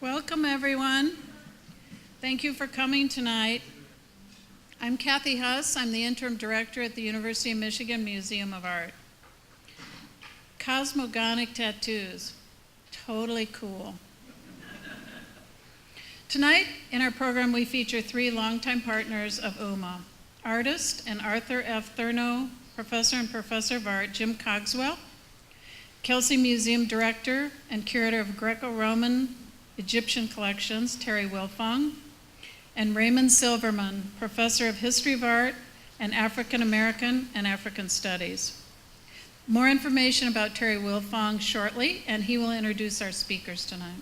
Welcome, everyone. Thank you for coming tonight. I'm Kathy Huss. I'm the interim director at the University of Michigan Museum of Art. Cosmogonic Tattoos, totally cool. Tonight in our program, we feature three longtime partners of UMMA: artist and Arthur F. Thurno Professor and Professor of Art Jim Cogswell, Kelsey Museum Director and Curator of Greco-Roman Egyptian Collections Terry Wilfong, and Raymond Silverman, Professor of History of Art and African American and African Studies. More information about Terry Wilfong shortly, and he will introduce our speakers tonight.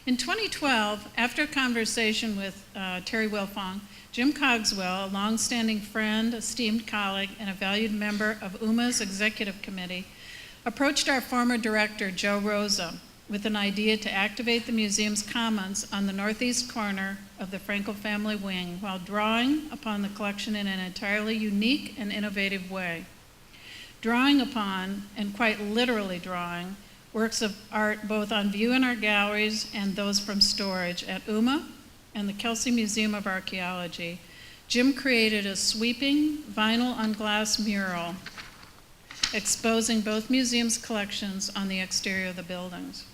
In 2012, after a conversation with Terry Wilfong, Jim Cogswell, a longstanding friend, esteemed colleague, and a valued member of UMMA's executive committee, approached our former director, Joe Rosa, with an idea to activate the museum's commons on the northeast corner of the Frankel family wing while drawing upon the collection in an entirely unique and innovative way. Drawing upon, and quite literally drawing, works of art both on view in our galleries and those from storage at UMMA and the Kelsey Museum of Archaeology, Jim created a sweeping vinyl on glass mural exposing both museums' collections on the exterior of the buildings.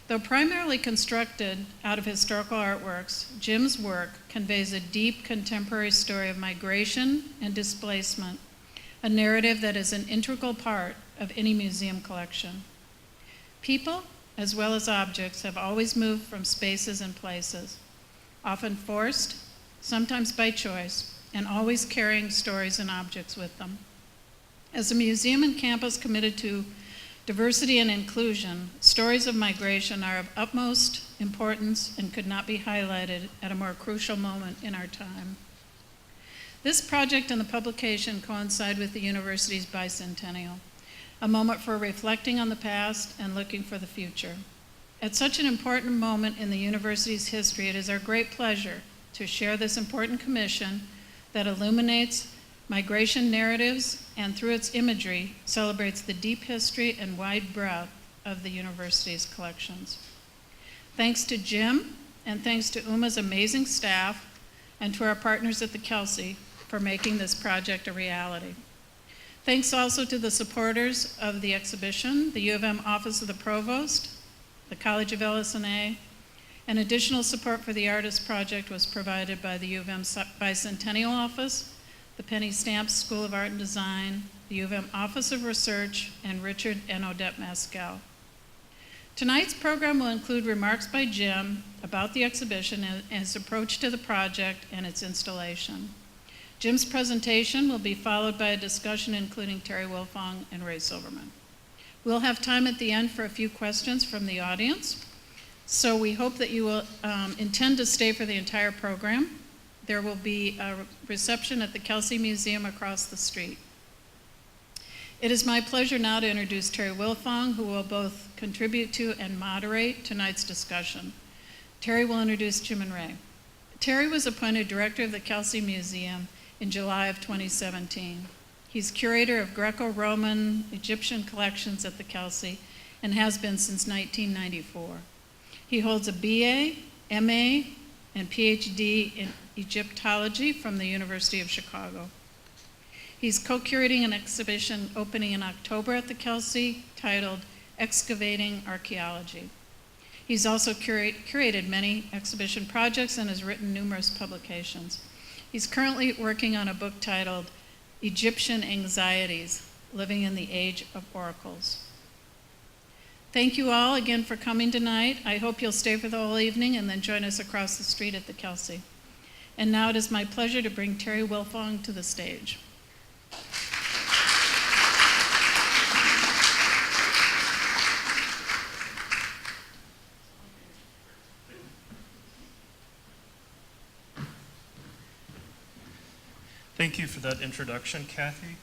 Though primarily constructed out of historical artworks, Jim's work conveys a deep contemporary story of migration and displacement, a narrative that is an integral part of any museum collection. People, as well as objects, have always moved from spaces and places, often forced, sometimes by choice, and always carrying stories and objects with them. As a museum and campus committed to diversity and inclusion, stories of migration are of utmost importance and could not be highlighted at a more crucial moment in our time. This project and the publication coincide with the university's Bicentennial, a moment for reflecting on the past and looking for the future. At such an important moment in the university's history, it is our great pleasure to share this important commission that illuminates migration narratives and through its imagery celebrates the deep history and wide breadth of the university's collections. Thanks to Jim and thanks to UMMA's amazing staff and to our partners at the Kelsey for making this project a reality. Thanks also to the supporters of the exhibition, the U of M Office of the Provost, the College of LS&A, and additional support for the Artist Project was provided by the U of M Bicentennial Office, the Penny Stamps School of Art and Design, the U of M Office of Research, and Richard and Odette Mascal. Tonight's program will include remarks by Jim about the exhibition and his approach to the project and its installation. Jim's presentation will be followed by a discussion including Terry Wilfong and Ray Silverman. We'll have time at the end for a few questions from the audience, so we hope that you will intend to stay for the entire program. There will be a reception at the Kelsey Museum across the street. It is my pleasure now to introduce Terry Wilfong, who will both contribute to and moderate tonight's discussion. Terry will introduce Jim and Ray. Terry was appointed director of the Kelsey Museum in July of 2017. He's curator of Greco-Roman Egyptian collections at the Kelsey and has been since 1994. He holds a BA, MA, and PhD in Egyptology from the University of Chicago. He's co-curating an exhibition opening in October at the Kelsey titled Excavating Archaeology. He's also curated many exhibition projects and has written numerous publications. He's currently working on a book titled Egyptian Anxieties, Living in the Age of Oracles. Thank you all again for coming tonight. I hope you'll stay for the whole evening and then join us across the street at the Kelsey. And now it is my pleasure to bring Terry Wilfong to the stage. Thank you for that introduction, Kathy.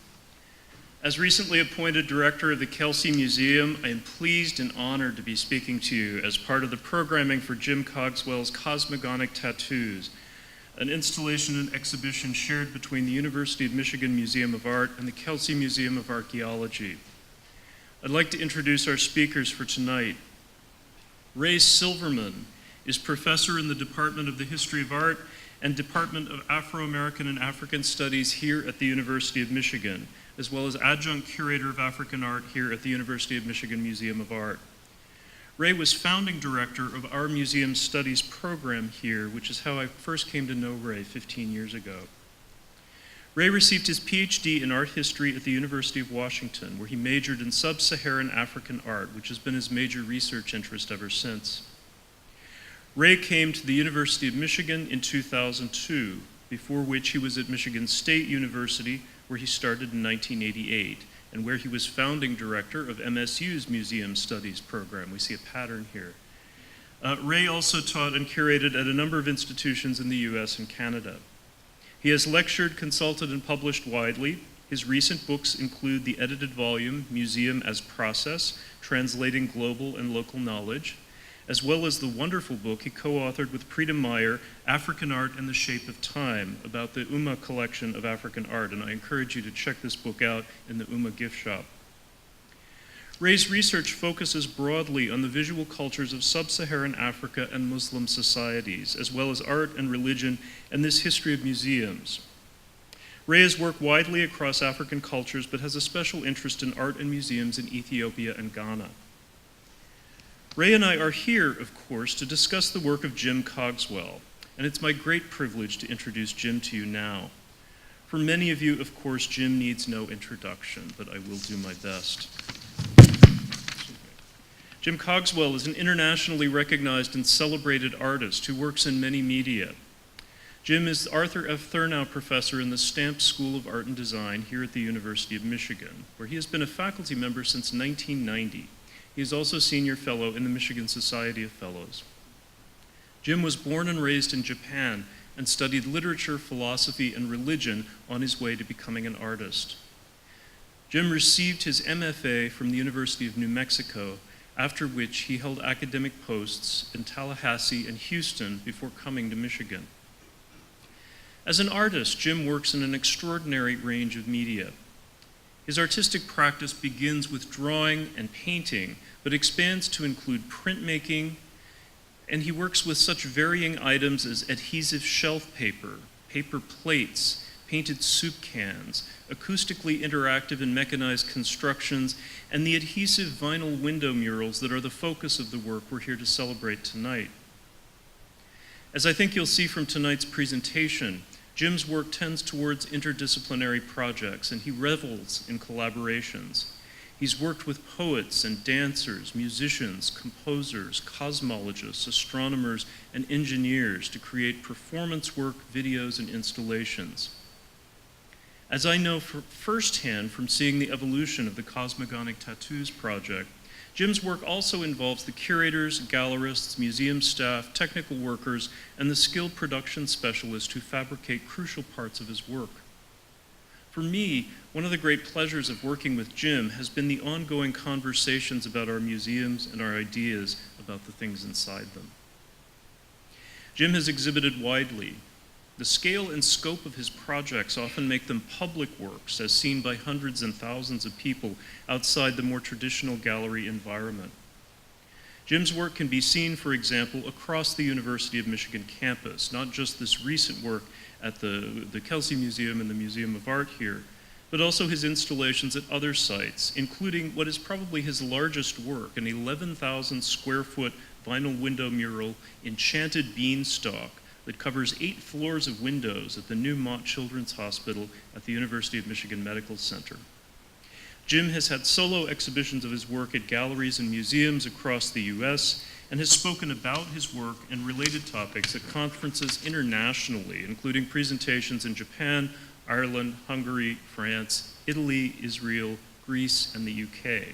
As recently appointed director of the Kelsey Museum, I am pleased and honored to be speaking to you as part of the programming for Jim Cogswell's Cosmogonic Tattoos, an installation and exhibition shared between the University of Michigan Museum of Art and the Kelsey Museum of Archaeology. I'd like to introduce our speakers for tonight. Ray Silverman is professor in the Department of the History of Art and Department of Afroamerican and African Studies here at the University of Michigan, as well as adjunct curator of African art here at the University of Michigan Museum of Art. Ray was founding director of our museum studies program here, which is how I first came to know Ray 15 years ago. Ray received his PhD in art history at the University of Washington, where he majored in sub-Saharan African art, which has been his major research interest ever since. Ray came to the University of Michigan in 2002, before which he was at Michigan State University, where he started in 1988, and where he was founding director of MSU's Museum Studies program. We see a pattern here. Ray also taught and curated at a number of institutions in the US and Canada. He has lectured, consulted, and published widely. His recent books include the edited volume, Museum as Process, Translating Global and Local Knowledge, as well as the wonderful book he co-authored with Preeta Meyer, African Art and the Shape of Time, about the UMMA collection of African art, and I encourage you to check this book out in the UMMA gift shop. Ray's research focuses broadly on the visual cultures of sub-Saharan Africa and Muslim societies, as well as art and religion and this history of museums. Ray has worked widely across African cultures, but has a special interest in art and museums in Ethiopia and Ghana. Ray and I are here, of course, to discuss the work of Jim Cogswell, and it's my great privilege to introduce Jim to you now. For many of you, of course, Jim needs no introduction, but I will do my best. Jim Cogswell is an internationally recognized and celebrated artist who works in many media. Jim is the Arthur F. Thurnow Professor in the Stamps School of Art and Design here at the University of Michigan, where he has been a faculty member since 1990. He is also Senior Fellow in the Michigan Society of Fellows. Jim was born and raised in Japan and studied literature, philosophy, and religion on his way to becoming an artist. Jim received his MFA from the University of New Mexico, after which he held academic posts in Tallahassee and Houston before coming to Michigan. As an artist, Jim works in an extraordinary range of media. His artistic practice begins with drawing and painting, but expands to include printmaking, and he works with such varying items as adhesive shelf paper, paper plates, painted soup cans, acoustically interactive and mechanized constructions, and the adhesive vinyl window murals that are the focus of the work we're here to celebrate tonight. As I think you'll see from tonight's presentation, Jim's work tends towards interdisciplinary projects, and he revels in collaborations. He's worked with poets and dancers, musicians, composers, cosmologists, astronomers, and engineers to create performance work, videos, and installations. As I know firsthand from seeing the evolution of the Cosmogonic Tattoos project, Jim's work also involves the curators, gallerists, museum staff, technical workers, and the skilled production specialists who fabricate crucial parts of his work. For me, one of the great pleasures of working with Jim has been the ongoing conversations about our museums and our ideas about the things inside them. Jim has exhibited widely. The scale and scope of his projects often make them public works, as seen by hundreds and thousands of people outside the more traditional gallery environment. Jim's work can be seen, for example, across the University of Michigan campus, not just this recent work at the Kelsey Museum and the Museum of Art here, but also his installations at other sites, including what is probably his largest work, an 11,000 square foot vinyl window mural, Enchanted Beanstalk, that covers 8 floors of windows at the new Mott Children's Hospital at the University of Michigan Medical Center. Jim has had solo exhibitions of his work at galleries and museums across the US and has spoken about his work and related topics at conferences internationally, including presentations in Japan, Ireland, Hungary, France, Italy, Israel, Greece, and the UK.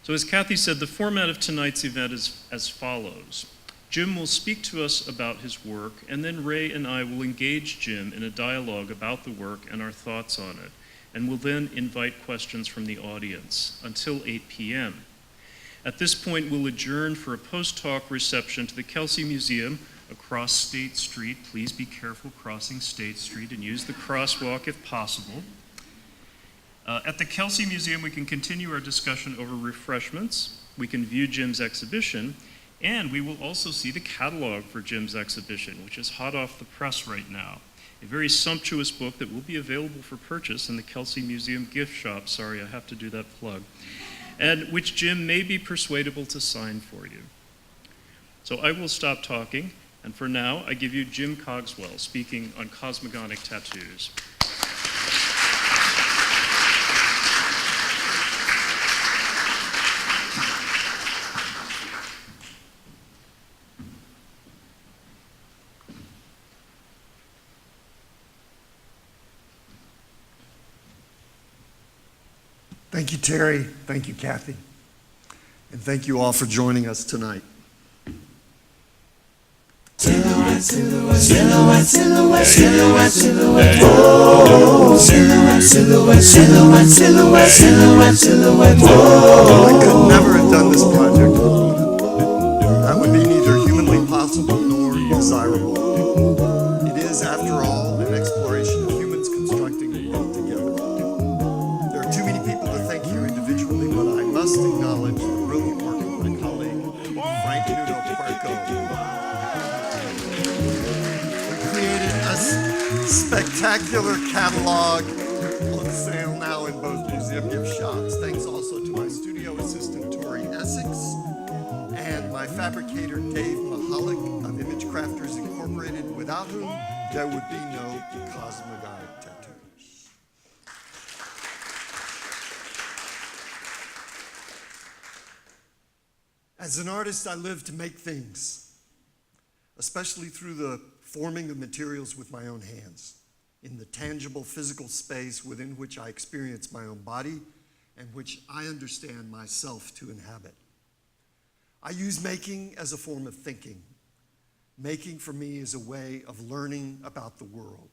So as Kathy said, the format of tonight's event is as follows. Jim will speak to us about his work, and then Ray and I will engage Jim in a dialogue about the work and our thoughts on it, and will then invite questions from the audience until 8 p.m. At this point, we'll adjourn for a post-talk reception to the Kelsey Museum across State Street. Please be careful crossing State Street and use the crosswalk if possible. At the Kelsey Museum, we can continue our discussion over refreshments. We can view Jim's exhibition, And we will also see the catalog for Jim's exhibition, which is hot off the press right now. A very sumptuous book that will be available for purchase in the Kelsey Museum gift shop. Sorry, I have to do that plug. And which Jim may be persuadable to sign for you. So I will stop talking, and for now, I give you Jim Cogswell speaking on Cosmogonic Tattoos. Thank you, Terry. Thank you, Kathy. And thank you all for joining us tonight. Silhouette, silhouette, silhouette, silhouette, silhouette, silhouette, whoa. Silhouette, silhouette, silhouette, silhouette, silhouette, silhouette, whoa. I could never have done this project alone. That would be neither humanly possible nor desirable. It is, after all, an exploration of humans constructing a world together. There are too many people to thank here individually, but I must acknowledge the brilliant work of my colleague, Frank Nuno Puerco. Spectacular catalog on sale now in both museum gift shops. Thanks also to my studio assistant, Tori Essex, and my fabricator, Dave Mahalik of Image Crafters Incorporated, without whom there would be no Cosmogonic Tattoos. As an artist, I live to make things, especially through the forming of materials with my own hands, in the tangible physical space within which I experience my own body and which I understand myself to inhabit. I use making as a form of thinking. Making for me is a way of learning about the world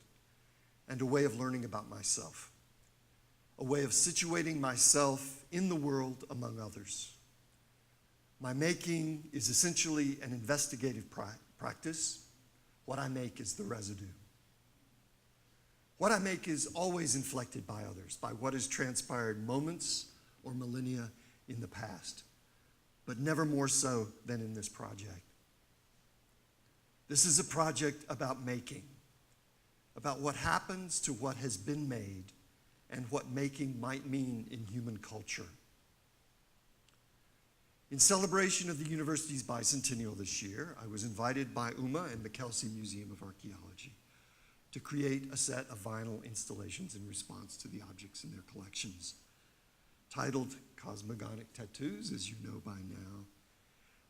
and a way of learning about myself, a way of situating myself in the world among others. My making is essentially an investigative practice. What I make is the residue. What I make is always inflected by others, by what has transpired moments or millennia in the past, but never more so than in this project. This is a project about making, about what happens to what has been made and what making might mean in human culture. In celebration of the university's Bicentennial this year, I was invited by UMMA and the Kelsey Museum of Archaeology to create a set of vinyl installations in response to the objects in their collections. Titled Cosmogonic Tattoos, as you know by now,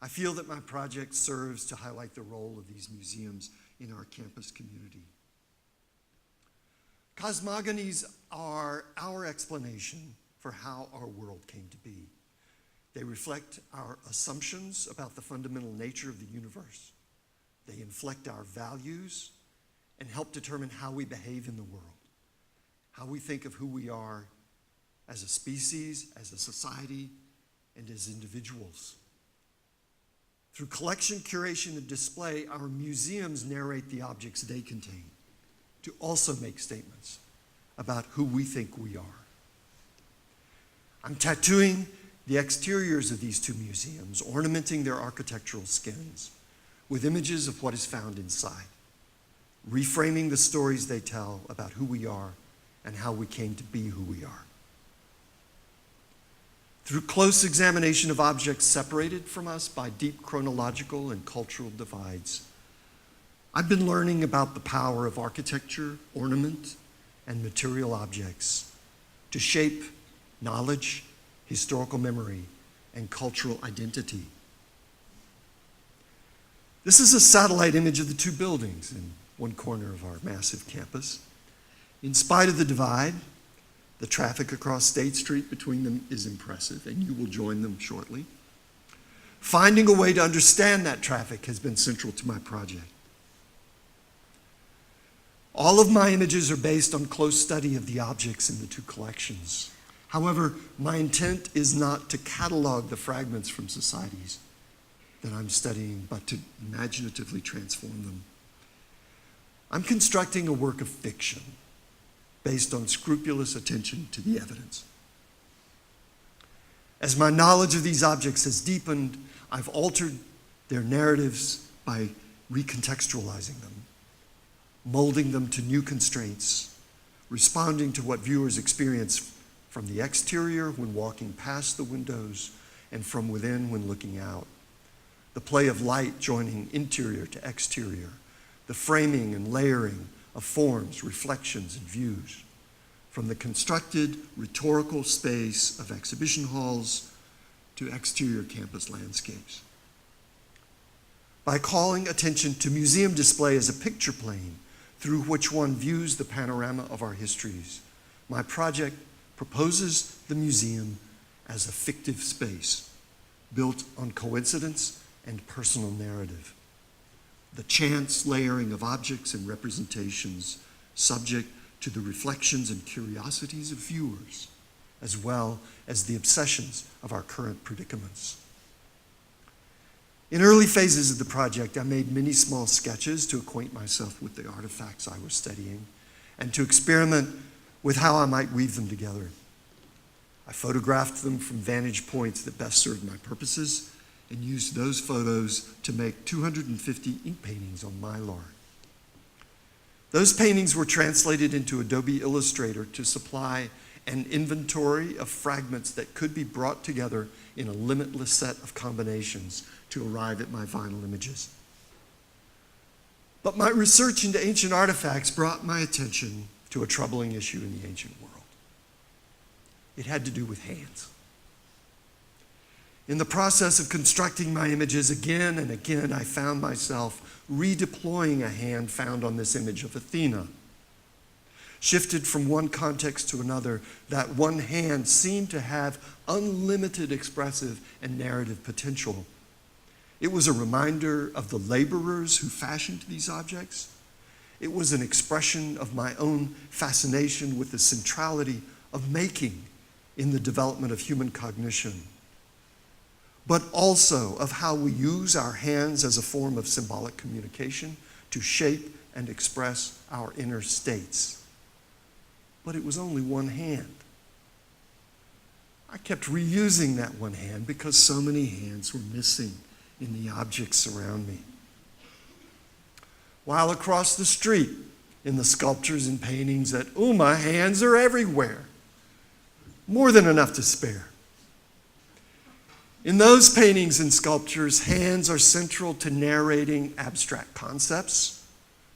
I feel that my project serves to highlight the role of these museums in our campus community. Cosmogonies are our explanation for how our world came to be. They reflect our assumptions about the fundamental nature of the universe. They inflect our values and help determine how we behave in the world, how we think of who we are as a species, as a society, and as individuals. Through collection, curation, and display, our museums narrate the objects they contain to also make statements about who we think we are. I'm tattooing the exteriors of these two museums, ornamenting their architectural skins with images of what is found inside, reframing the stories they tell about who we are and how we came to be who we are. Through close examination of objects separated from us by deep chronological and cultural divides, I've been learning about the power of architecture, ornament, and material objects to shape knowledge, historical memory, and cultural identity. This is a satellite image of the two buildings in one corner of our massive campus. In spite of the divide, the traffic across State Street between them is impressive, and you will join them shortly. Finding a way to understand that traffic has been central to my project. All of my images are based on close study of the objects in the two collections. However, my intent is not to catalog the fragments from societies that I'm studying, but to imaginatively transform them. I'm constructing a work of fiction based on scrupulous attention to the evidence. As my knowledge of these objects has deepened, I've altered their narratives by recontextualizing them, molding them to new constraints, responding to what viewers experience from the exterior when walking past the windows and from within when looking out. The play of light joining interior to exterior, the framing and layering of forms, reflections, and views, from the constructed rhetorical space of exhibition halls to exterior campus landscapes. By calling attention to museum display as a picture plane through which one views the panorama of our histories, my project proposes the museum as a fictive space built on coincidence and personal narrative. The chance layering of objects and representations subject to the reflections and curiosities of viewers, as well as the obsessions of our current predicaments. In early phases of the project, I made many small sketches to acquaint myself with the artifacts I was studying and to experiment with how I might weave them together. I photographed them from vantage points that best served my purposes and used those photos to make 250 ink paintings on mylar. Those paintings were translated into Adobe Illustrator to supply an inventory of fragments that could be brought together in a limitless set of combinations to arrive at my final images. But my research into ancient artifacts brought my attention to a troubling issue in the ancient world. It had to do with hands. In the process of constructing my images again and again, I found myself redeploying a hand found on this image of Athena. Shifted from one context to another, that one hand seemed to have unlimited expressive and narrative potential. It was a reminder of the laborers who fashioned these objects. It was an expression of my own fascination with the centrality of making in the development of human cognition, but also of how we use our hands as a form of symbolic communication to shape and express our inner states. But it was only one hand. I kept reusing that one hand because so many hands were missing in the objects around me. While across the street, in the sculptures and paintings at UMMA, hands are everywhere. More than enough to spare. In those paintings and sculptures, hands are central to narrating abstract concepts,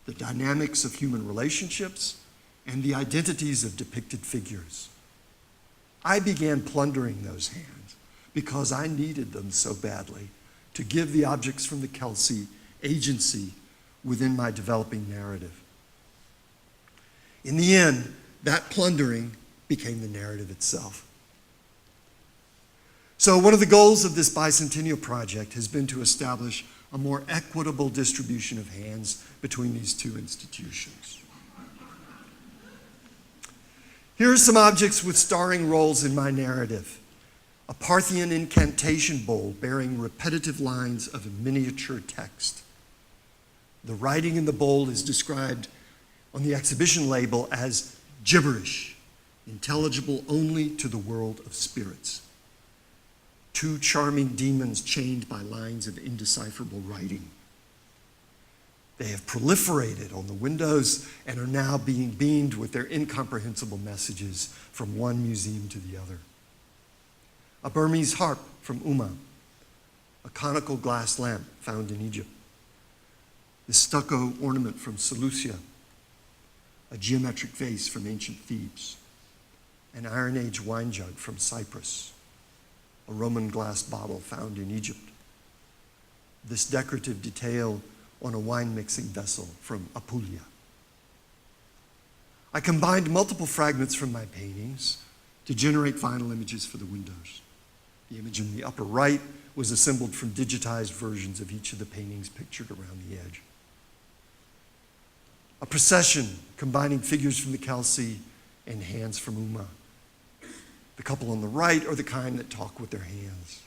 the dynamics of human relationships, and the identities of depicted figures. I began plundering those hands because I needed them so badly to give the objects from the Kelsey agency within my developing narrative. In the end, that plundering became the narrative itself. So one of the goals of this Bicentennial project has been to establish a more equitable distribution of hands between these two institutions. Here are some objects with starring roles in my narrative. A Parthian incantation bowl bearing repetitive lines of a miniature text. The writing in the bowl is described on the exhibition label as gibberish, intelligible only to the world of spirits. Two charming demons chained by lines of indecipherable writing. They have proliferated on the windows and are now being beamed with their incomprehensible messages from one museum to the other. A Burmese harp from UMMA, a conical glass lamp found in Egypt, the stucco ornament from Seleucia, a geometric vase from ancient Thebes, an Iron Age wine jug from Cyprus, a Roman glass bottle found in Egypt, this decorative detail on a wine-mixing vessel from Apulia. I combined multiple fragments from my paintings to generate final images for the windows. The image in the upper right was assembled from digitized versions of each of the paintings pictured around the edge. A procession combining figures from the Kelsey and hands from UMMA. The couple on the right are the kind that talk with their hands.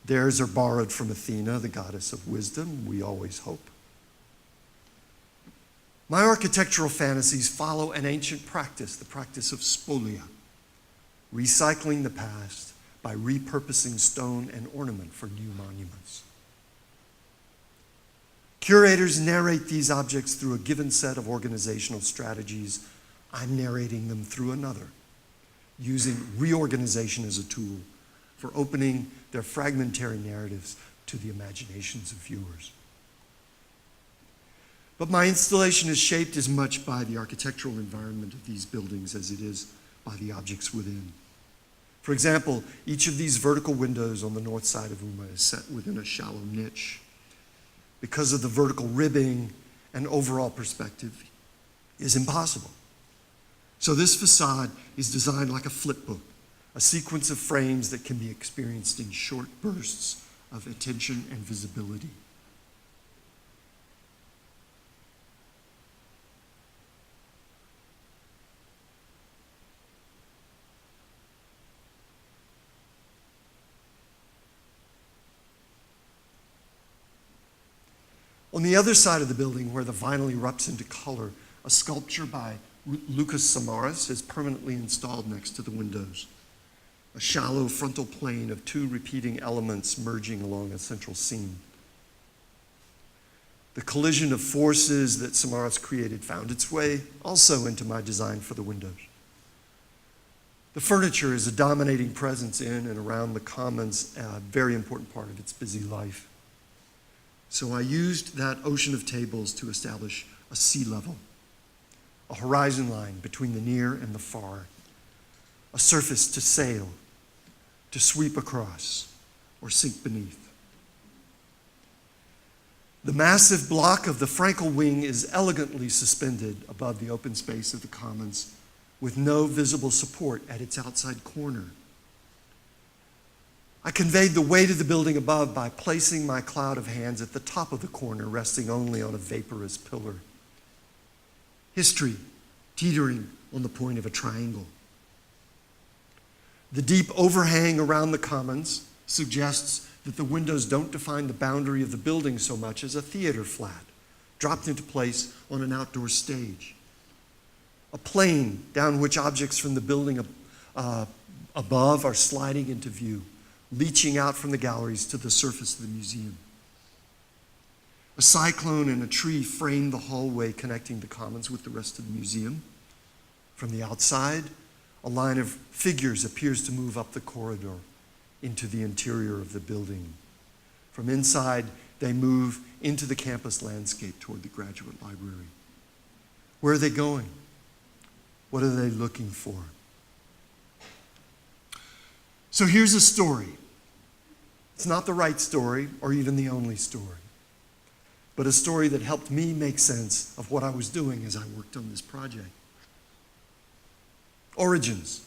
Theirs are borrowed from Athena, the goddess of wisdom, we always hope. My architectural fantasies follow an ancient practice, the practice of spolia, recycling the past by repurposing stone and ornament for new monuments. Curators narrate these objects through a given set of organizational strategies. I'm narrating them through another, using reorganization as a tool for opening their fragmentary narratives to the imaginations of viewers. But my installation is shaped as much by the architectural environment of these buildings as it is by the objects within. For example, each of these vertical windows on the north side of UMMA is set within a shallow niche. Because of the vertical ribbing, and overall perspective is impossible. So this facade is designed like a flip book, a sequence of frames that can be experienced in short bursts of attention and visibility. On the other side of the building, where the vinyl erupts into color, a sculpture by Lucas Samaras is permanently installed next to the windows. A shallow frontal plane of two repeating elements merging along a central seam. The collision of forces that Samaras created found its way also into my design for the windows. The furniture is a dominating presence in and around the Commons, a very important part of its busy life. So I used that ocean of tables to establish a sea level, a horizon line between the near and the far, a surface to sail, to sweep across, or sink beneath. The massive block of the Frankel wing is elegantly suspended above the open space of the Commons with no visible support at its outside corner. I conveyed the weight of the building above by placing my cloud of hands at the top of the corner, resting only on a vaporous pillar. History teetering on the point of a triangle. The deep overhang around the Commons suggests that the windows don't define the boundary of the building so much as a theater flat, dropped into place on an outdoor stage. A plane down which objects from the building above are sliding into view, leaching out from the galleries to the surface of the museum. A cyclone and a tree frame the hallway connecting the Commons with the rest of the museum. From the outside, a line of figures appears to move up the corridor into the interior of the building. From inside, they move into the campus landscape toward the graduate library. Where are they going? What are they looking for? So here's a story. It's not the right story or even the only story, but a story that helped me make sense of what I was doing as I worked on this project. Origins,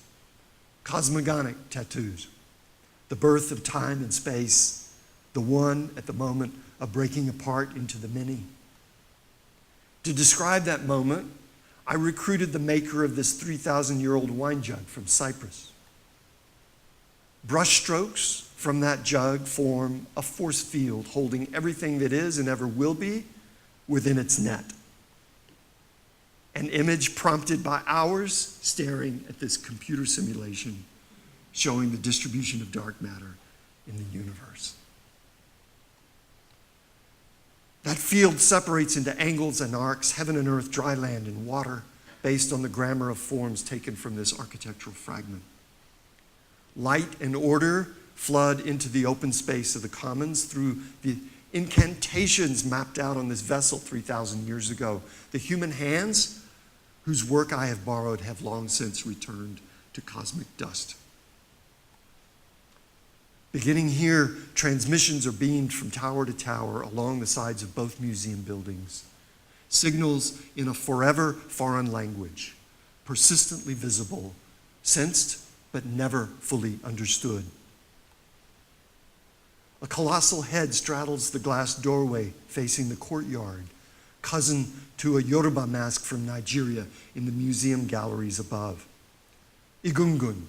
Cosmogonic Tattoos, the birth of time and space, the one at the moment of breaking apart into the many. To describe that moment, I recruited the maker of this 3,000-year-old wine jug from Cyprus. Brushstrokes from that jug form a force field holding everything that is and ever will be within its net. An image prompted by hours staring at this computer simulation showing the distribution of dark matter in the universe. That field separates into angles and arcs, heaven and earth, dry land and water, based on the grammar of forms taken from this architectural fragment. Light and order flood into the open space of the Commons through the incantations mapped out on this vessel 3,000 years ago. The human hands, whose work I have borrowed, have long since returned to cosmic dust. Beginning here, transmissions are beamed from tower to tower along the sides of both museum buildings. Signals in a forever foreign language, persistently visible, sensed but never fully understood. A colossal head straddles the glass doorway facing the courtyard, cousin to a Yoruba mask from Nigeria in the museum galleries above. Igungun,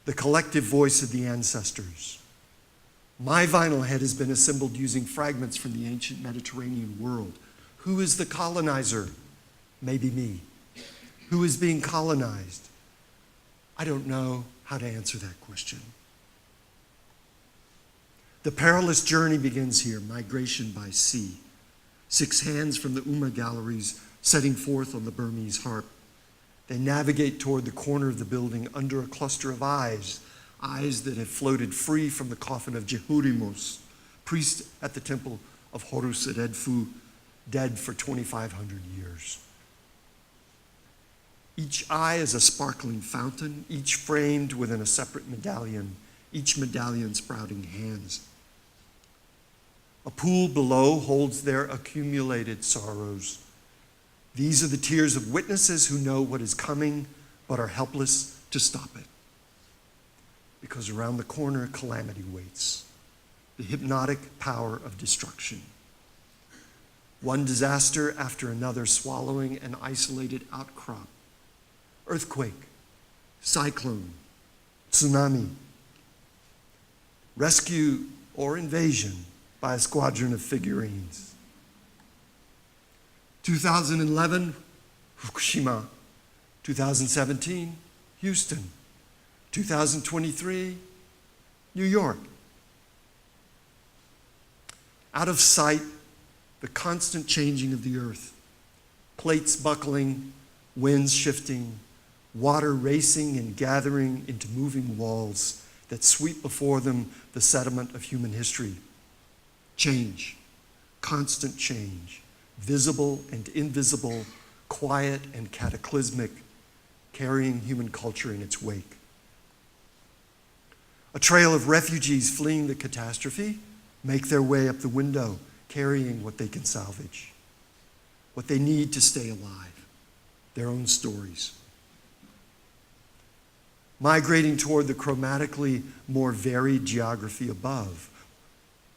the collective voice of the ancestors. My vinyl head has been assembled using fragments from the ancient Mediterranean world. Who is the colonizer? Maybe me. Who is being colonized? I don't know how to answer that question. The perilous journey begins here, migration by sea. 6 hands from the UMMA galleries setting forth on the Burmese harp. They navigate toward the corner of the building under a cluster of eyes that have floated free from the coffin of Jehurimos, priest at the temple of Horus at Edfu, dead for 2,500 years. Each eye is a sparkling fountain, each framed within a separate medallion, each medallion sprouting hands. A pool below holds their accumulated sorrows. These are the tears of witnesses who know what is coming but are helpless to stop it. Because around the corner, calamity waits, the hypnotic power of destruction. One disaster after another swallowing an isolated outcrop. Earthquake, cyclone, tsunami. Rescue or invasion by a squadron of figurines. 2011, Fukushima. 2017, Houston. 2023, New York. Out of sight, the constant changing of the earth. Plates buckling, winds shifting, water racing and gathering into moving walls that sweep before them the sediment of human history. Change, constant change, visible and invisible, quiet and cataclysmic, carrying human culture in its wake. A trail of refugees fleeing the catastrophe make their way up the window, carrying what they can salvage, what they need to stay alive, their own stories. Migrating toward the chromatically more varied geography above,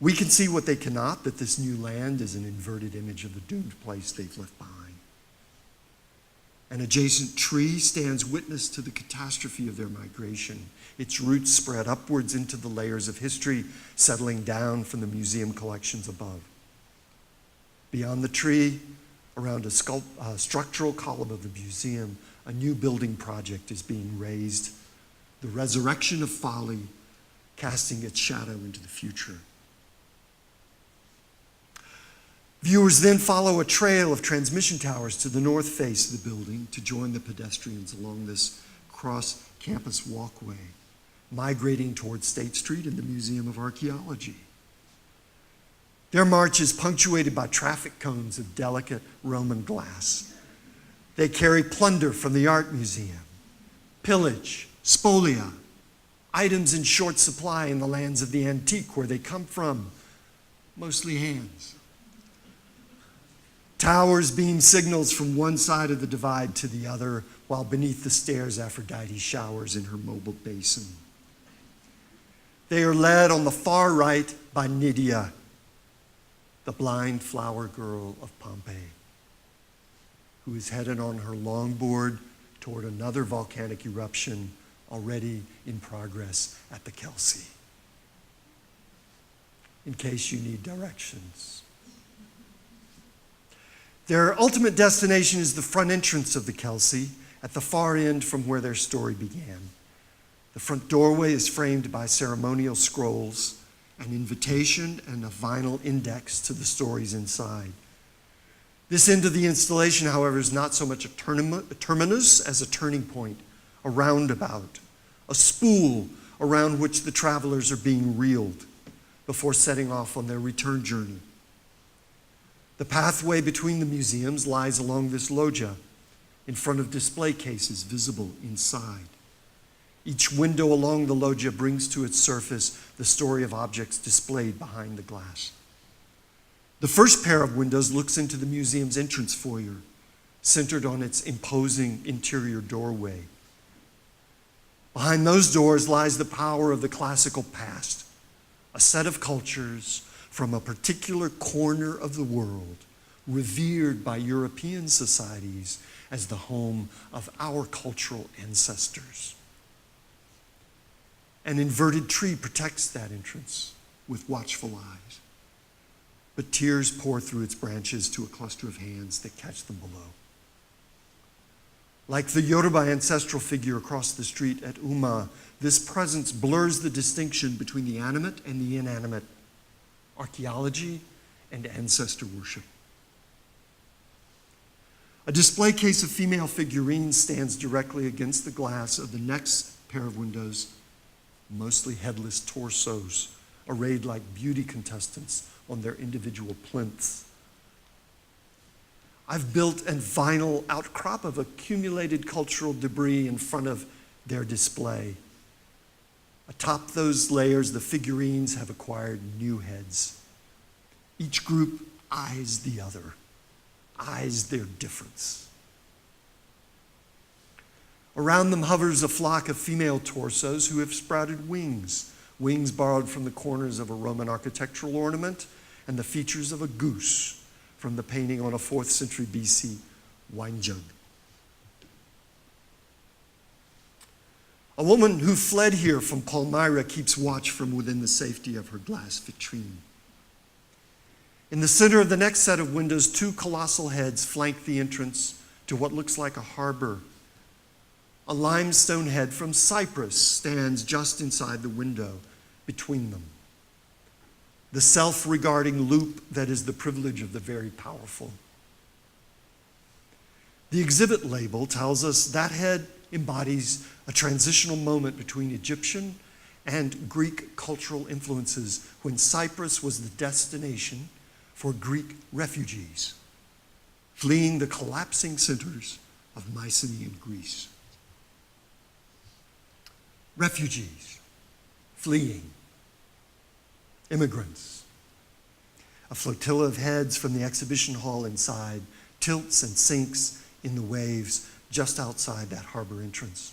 we can see what they cannot, that this new land is an inverted image of the doomed place they've left behind. An adjacent tree stands witness to the catastrophe of their migration, its roots spread upwards into the layers of history, settling down from the museum collections above. Beyond the tree, around a structural column of the museum, a new building project is being raised, the resurrection of folly, casting its shadow into the future. Viewers then follow a trail of transmission towers to the north face of the building to join the pedestrians along this cross-campus walkway, migrating towards State Street and the Museum of Archaeology. Their march is punctuated by traffic cones of delicate Roman glass. They carry plunder from the art museum, pillage, spolia, items in short supply in the lands of the antique where they come from, mostly hands. Towers beam signals from one side of the divide to the other, while beneath the stairs Aphrodite showers in her mobile basin. They are led on the far right by Nydia, the blind flower girl of Pompeii, who is headed on her longboard toward another volcanic eruption already in progress at the Kelsey. In case you need directions. Their ultimate destination is the front entrance of the Kelsey, at the far end from where their story began. The front doorway is framed by ceremonial scrolls, an invitation, and a vinyl index to the stories inside. This end of the installation, however, is not so much a terminus as a turning point, a roundabout, a spool around which the travelers are being reeled before setting off on their return journey. The pathway between the museums lies along this loggia, in front of display cases visible inside. Each window along the loggia brings to its surface the story of objects displayed behind the glass. The first pair of windows looks into the museum's entrance foyer, centered on its imposing interior doorway. Behind those doors lies the power of the classical past, a set of cultures from a particular corner of the world, revered by European societies as the home of our cultural ancestors. An inverted tree protects that entrance with watchful eyes, but tears pour through its branches to a cluster of hands that catch them below. Like the Yoruba ancestral figure across the street at UMMA, this presence blurs the distinction between the animate and the inanimate, archaeology and ancestor worship. A display case of female figurines stands directly against the glass of the next pair of windows, mostly headless torsos, arrayed like beauty contestants on their individual plinths. I've built a vinyl outcrop of accumulated cultural debris in front of their display. Atop those layers, the figurines have acquired new heads. Each group eyes the other, eyes their difference. Around them hovers a flock of female torsos who have sprouted wings, wings borrowed from the corners of a Roman architectural ornament and the features of a goose from the painting on a 4th century BC wine jug. A woman who fled here from Palmyra keeps watch from within the safety of her glass vitrine. In the center of the next set of windows, 2 colossal heads flank the entrance to what looks like a harbor. A limestone head from Cyprus stands just inside the window between them. The self-regarding loop that is the privilege of the very powerful. The exhibit label tells us that head embodies a transitional moment between Egyptian and Greek cultural influences when Cyprus was the destination for Greek refugees fleeing the collapsing centers of Mycenaean Greece. Refugees, fleeing, immigrants. A flotilla of heads from the exhibition hall inside tilts and sinks in the waves just outside that harbor entrance.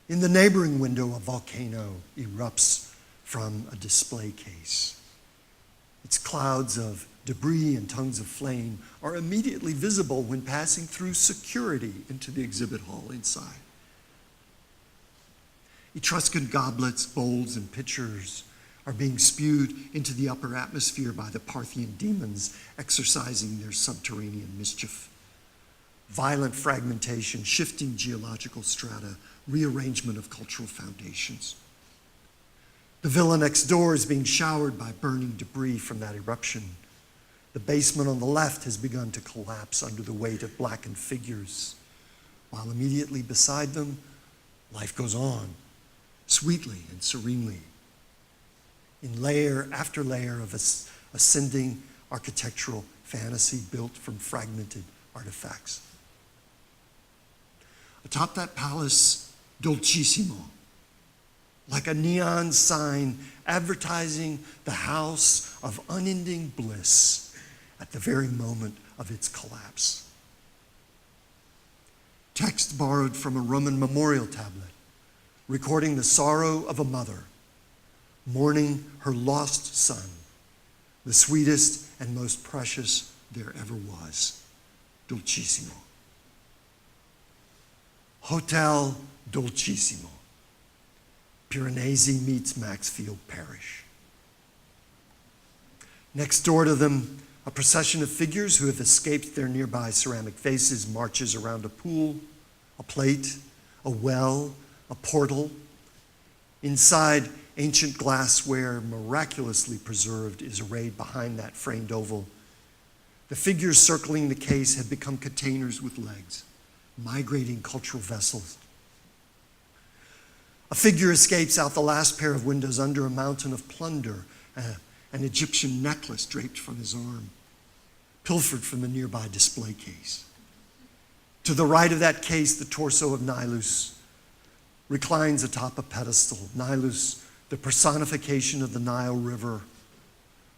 In the neighboring window, a volcano erupts from a display case. Its clouds of debris and tongues of flame are immediately visible when passing through security into the exhibit hall inside. Etruscan goblets, bowls, and pitchers are being spewed into the upper atmosphere by the Parthian demons exercising their subterranean mischief. Violent fragmentation, shifting geological strata, rearrangement of cultural foundations. The villa next door is being showered by burning debris from that eruption. The basement on the left has begun to collapse under the weight of blackened figures, while immediately beside them, life goes on, sweetly and serenely, in layer after layer of ascending architectural fantasy built from fragmented artifacts. Atop that palace, Dolcissimo, like a neon sign advertising the house of unending bliss at the very moment of its collapse. Text borrowed from a Roman memorial tablet, recording the sorrow of a mother, mourning her lost son, the sweetest and most precious there ever was, Dolcissimo. Hotel Dolcissimo. Piranesi meets Maxfield Parish. Next door to them, a procession of figures who have escaped their nearby ceramic vases marches around a pool, a plate, a well, a portal. Inside, ancient glassware, miraculously preserved, is arrayed behind that framed oval. The figures circling the case have become containers with legs, migrating cultural vessels. A figure escapes out the last pair of windows under a mountain of plunder, an Egyptian necklace draped from his arm, pilfered from the nearby display case. To the right of that case, the torso of Nilus reclines atop a pedestal. Nilus, the personification of the Nile River.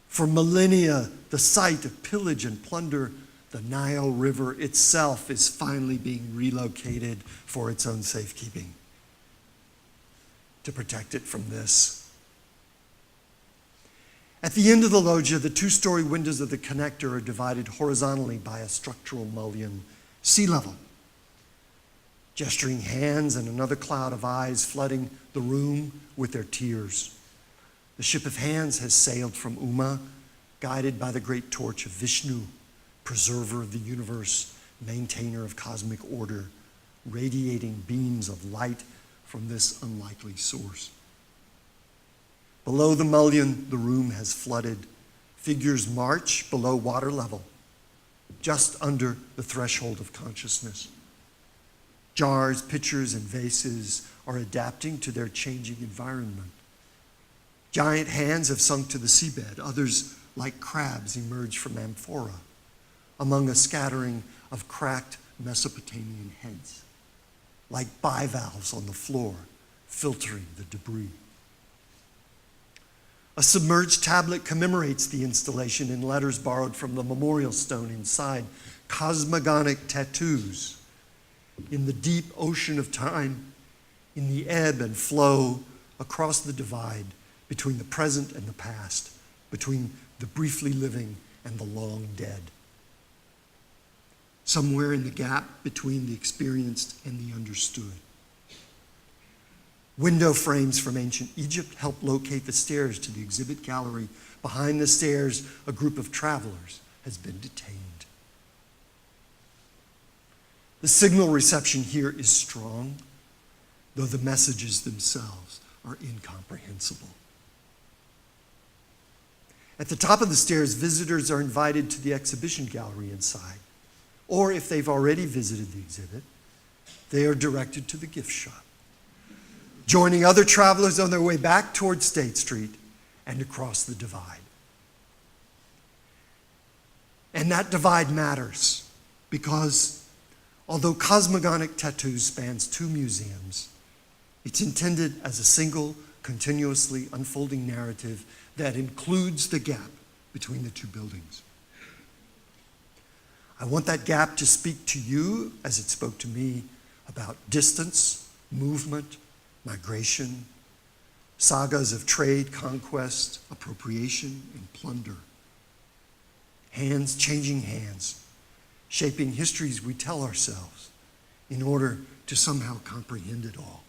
For millennia, the site of pillage and plunder, the Nile River itself is finally being relocated for its own safekeeping, to protect it from this. At the end of the loggia, the 2-story windows of the connector are divided horizontally by a structural mullion, sea level. Gesturing hands and another cloud of eyes flooding the room with their tears. The ship of hands has sailed from UMMA, guided by the great torch of Vishnu, preserver of the universe, maintainer of cosmic order, radiating beams of light from this unlikely source. Below the mullion, the room has flooded. Figures march below water level. just under the threshold of consciousness. Jars, pitchers, and vases are adapting to their changing environment. Giant hands have sunk to the seabed. Others, like crabs, emerge from amphora among a scattering of cracked Mesopotamian heads, like bivalves on the floor, filtering the debris. A submerged tablet commemorates the installation in letters borrowed from the memorial stone inside. Cosmogonic Tattoos. In the deep ocean of time, in the ebb and flow across the divide between the present and the past, between the briefly living and the long dead. Somewhere in the gap between the experienced and the understood. Window frames from ancient Egypt help locate the stairs to the exhibit gallery. Behind the stairs, a group of travelers has been detained. The signal reception here is strong, though the messages themselves are incomprehensible. At the top of the stairs, visitors are invited to the exhibition gallery inside. Or if they've already visited the exhibit, they are directed to the gift shop, joining other travelers on their way back towards State Street and across the divide. And that divide matters because although Cosmogonic Tattoos spans 2 museums, it's intended as a single, continuously unfolding narrative that includes the gap between the 2 buildings. I want that gap to speak to you as it spoke to me about distance, movement, migration, sagas of trade, conquest, appropriation, and plunder. Hands changing hands, shaping histories we tell ourselves in order to somehow comprehend it all.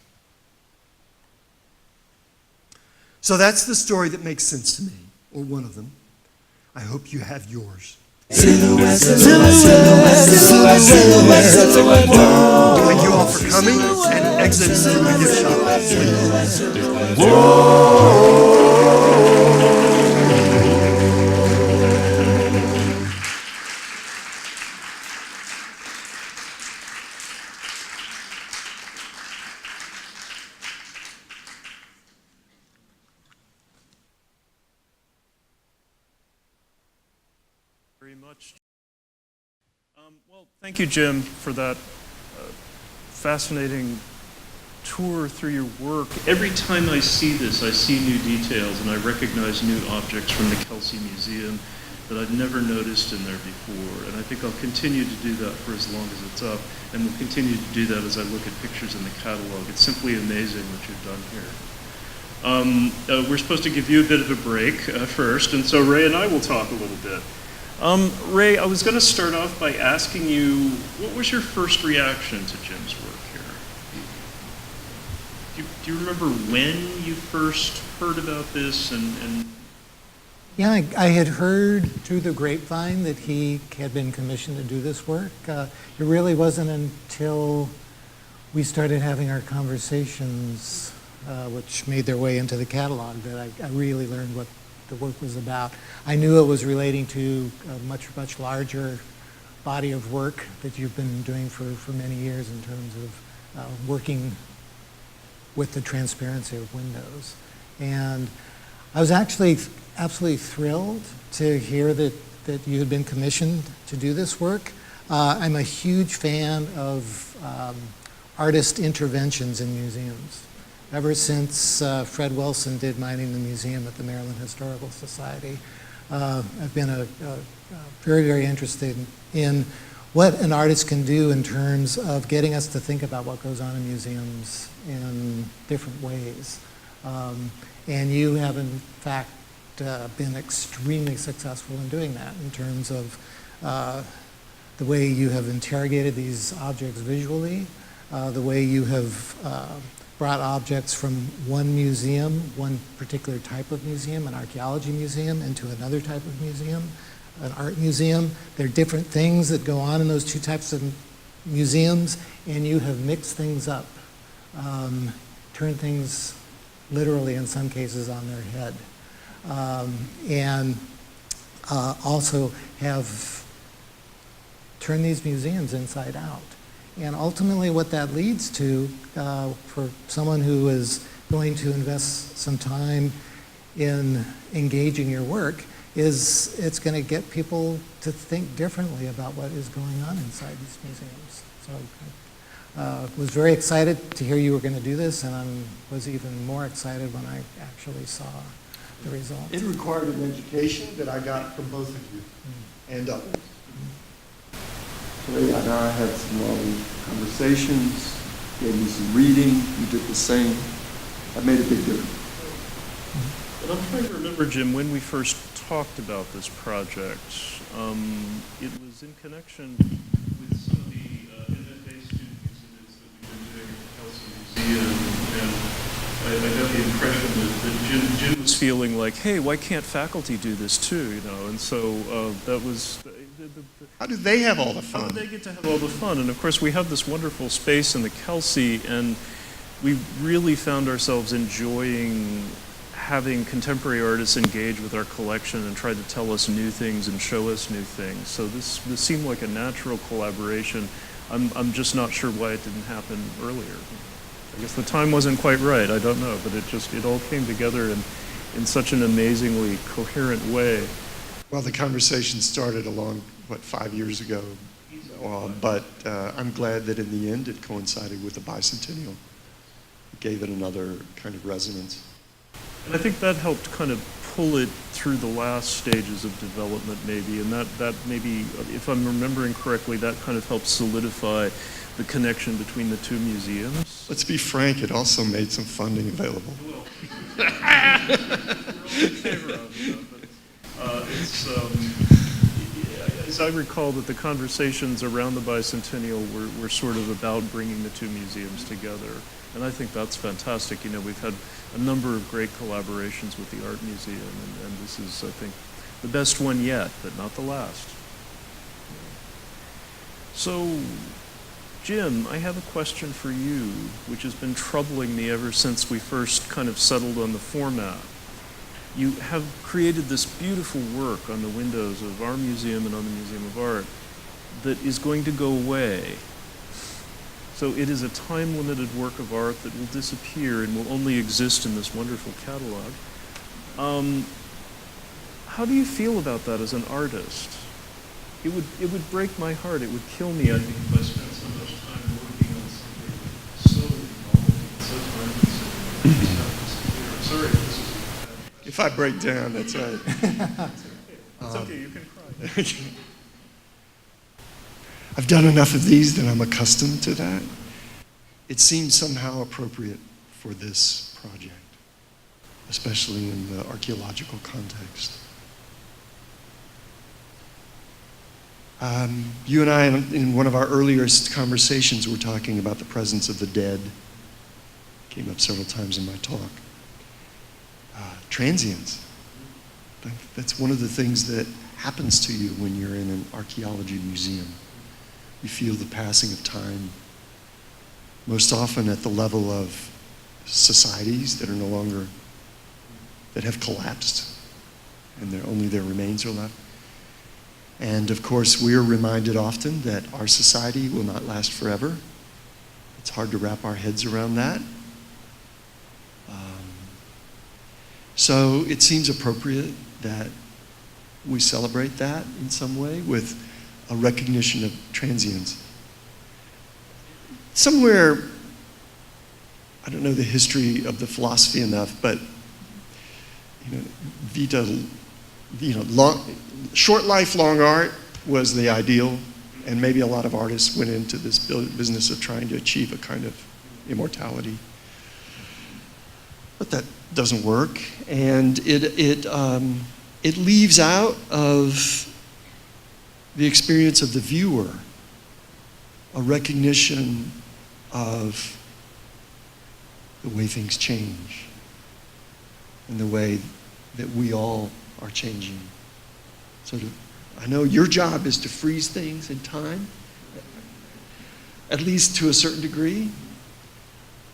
So that's the story that makes sense to me, or one of them. I hope you have yours. Silhouette, silhouette, silhouette, silhouette, silhouette, whoa. Thank you all for coming and exiting through the gift shop. Silhouette, whoa. Very much. Well, thank you, Jim, for that fascinating tour through your work. Every time I see this, I see new details and I recognize new objects from the Kelsey Museum that I've never noticed in there before. And I think I'll continue to do that for as long as it's up, and will continue to do that as I look at pictures in the catalog. It's simply amazing what you've done here. We're supposed to give you a bit of a break first, and so Ray and I will talk a little bit. Ray, I was going to start off by asking you, what was your first reaction to Jim's work here? Do you remember when you first heard about this? Yeah, I had heard through the grapevine that he had been commissioned to do this work. It really wasn't until we started having our conversations, which made their way into the catalog, that I really learned what the work was about. I knew it was relating to a much, much larger body of work that you've been doing for many years in terms of working with the transparency of windows. And I was actually absolutely thrilled to hear that you had been commissioned to do this work. I'm a huge fan of artist interventions in museums. Ever since Fred Wilson did mine in the museum at the Maryland Historical Society, I've been very, very interested in what an artist can do in terms of getting us to think about what goes on in museums in different ways. And you have, in fact, been extremely successful in doing that in terms of the way you have interrogated these objects visually, the way you have brought objects from one museum, one particular type of museum, an archaeology museum, into another type of museum, an art museum. There are different things that go on in those 2 types of museums, and you have mixed things up, turned things literally in some cases on their head, and also have turn these museums inside out. And ultimately what that leads to, for someone who is going to invest some time in engaging your work, is it's going to get people to think differently about what is going on inside these museums. So was very excited to hear you were going to do this, and I was even more excited when I actually saw the result. It required an education that I got from both of you and others. Today I had some long conversations, gave me some reading, you did the same. That made a big difference. And I'm trying to remember, Jim, when we first talked about this project, it was in connection with some of the MFA student exhibits that we've been doing at the Kelsey Museum, and I got the impression that Jim was feeling like, hey, why can't faculty do this too, you know, and so that was... How do they have all the fun? How do they get to have all the fun? And of course, we have this wonderful space in the Kelsey, and we really found ourselves enjoying having contemporary artists engage with our collection and try to tell us new things and show us new things. So this seemed like a natural collaboration. I'm just not sure why it didn't happen earlier. I guess the time wasn't quite right, I don't know, but it all came together in such an amazingly coherent way. Well, the conversation started 5 years ago, but I'm glad that in the end it coincided with the Bicentennial. It gave it another kind of resonance. And I think that helped kind of pull it through the last stages of development maybe, and that maybe, if I'm remembering correctly, that kind of helped solidify the connection between the two museums. Let's be frank, it also made some funding available. We're all in favor of it, but as I recall, that the conversations around the Bicentennial were sort of about bringing the two museums together. And I think that's fantastic. You know, we've had a number of great collaborations with the Art Museum, and this is, I think, the best one yet, but not the last. So, Jim, I have a question for you, which has been troubling me ever since we first kind of settled on the format. You have created this beautiful work on the windows of our museum and on the Museum of Art that is going to go away. So it is a time-limited work of art that will disappear and will only exist in this wonderful catalog. How do you feel about that as an artist? It would break my heart. It would kill me, I think, if I spent so much time working on something so involving and so time-consuming. I'm sorry if this is... If I break down, that's right. It's okay, you can cry. I've done enough of these that I'm accustomed to that. It seems somehow appropriate for this project, especially in the archaeological context. You and I, in one of our earliest conversations, were talking about the presence of the dead. It came up several times in my talk. Transience. That's one of the things that happens to you when you're in an archaeology museum. You feel the passing of time, most often at the level of societies that are no longer, that have collapsed, and only their remains are left. And of course, we're reminded often that our society will not last forever. It's hard to wrap our heads around that. So it seems appropriate that we celebrate that in some way with a recognition of transience. Somewhere, I don't know the history of the philosophy enough, but short life, long art was the ideal, and maybe a lot of artists went into this business of trying to achieve a kind of immortality. But that doesn't work, and it leaves out of the experience of the viewer a recognition of the way things change and the way that we all are changing. I know your job is to freeze things in time, at least to a certain degree,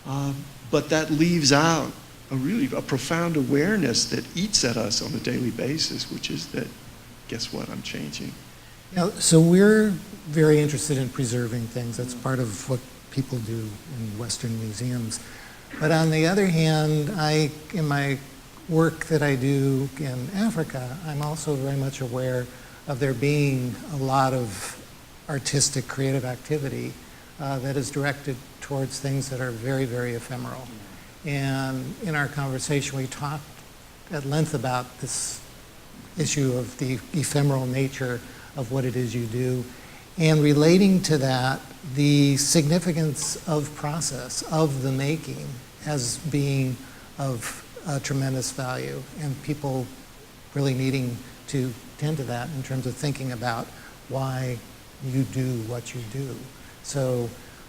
but that leaves out a profound awareness that eats at us on a daily basis, which is that, guess what, I'm changing. So we're very interested in preserving things. That's part of what people do in Western museums. But on the other hand, in my work that I do in Africa, I'm also very much aware of there being a lot of artistic, creative activity that is directed towards things that are very, very ephemeral. And in our conversation, we talked at length about this issue of the ephemeral nature of what it is you do, and relating to that, the significance of process, of the making, as being of tremendous value, and people really needing to tend to that in terms of thinking about why you do what you do. So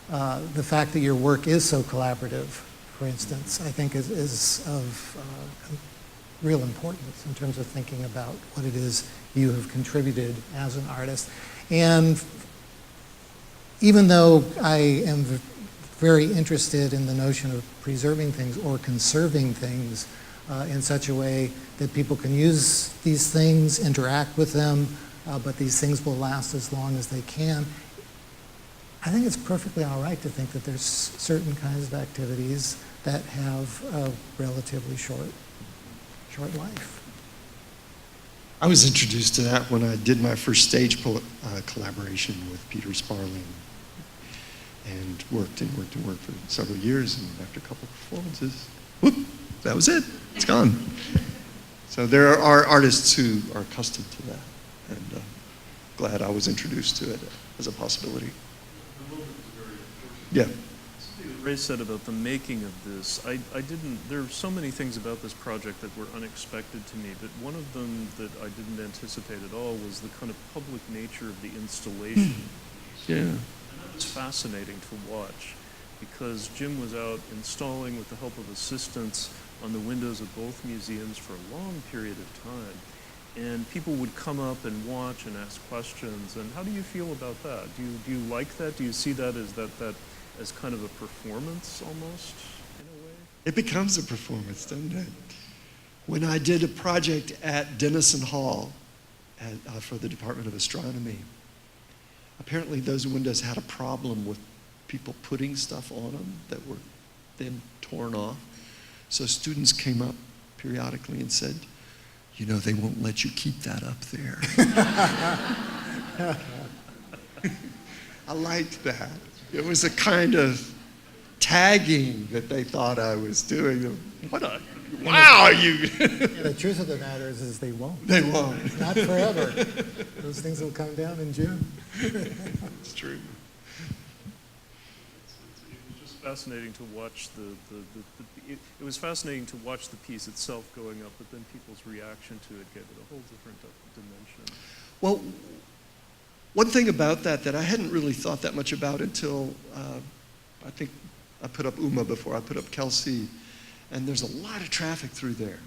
the fact that your work is so collaborative, for instance, I think is of real importance in terms of thinking about what it is you have contributed as an artist. And even though I am very interested in the notion of preserving things or conserving things in such a way that people can use these things, interact with them, but these things will last as long as they can, I think it's perfectly all right to think that there's certain kinds of activities that have a relatively short life. I was introduced to that when I did my first stage collaboration with Peter Sparling, and worked for several years, and after a couple of performances, whoop, that was it. It's gone. So there are artists who are accustomed to that, and glad I was introduced to it as a possibility. Yeah. Ray said about the making of this, there are so many things about this project that were unexpected to me, but one of them that I didn't anticipate at all was the kind of public nature of the installation. Yeah. And that was fascinating to watch, because Jim was out installing with the help of assistants on the windows of both museums for a long period of time. And people would come up and watch and ask questions. And how do you feel about that? Do you like that? Do you see that as kind of a performance almost, in a way? It becomes a performance, doesn't it? When I did a project at Denison Hall for the Department of Astronomy, apparently those windows had a problem with people putting stuff on them that were then torn off. So students came up periodically and said, you know, they won't let you keep that up there. I liked that. It was a kind of tagging that they thought I was doing. Wow, you. The truth of the matter is they won't. They won't. Not forever. Those things will come down in June. It's true. It was just fascinating to watch it was fascinating to watch the piece itself going up, but then people's reaction to it gave it a whole different dimension. Well, one thing about that I hadn't really thought that much about until I think I put up UMMA before I put up Kelsey, and there's a lot of traffic through there.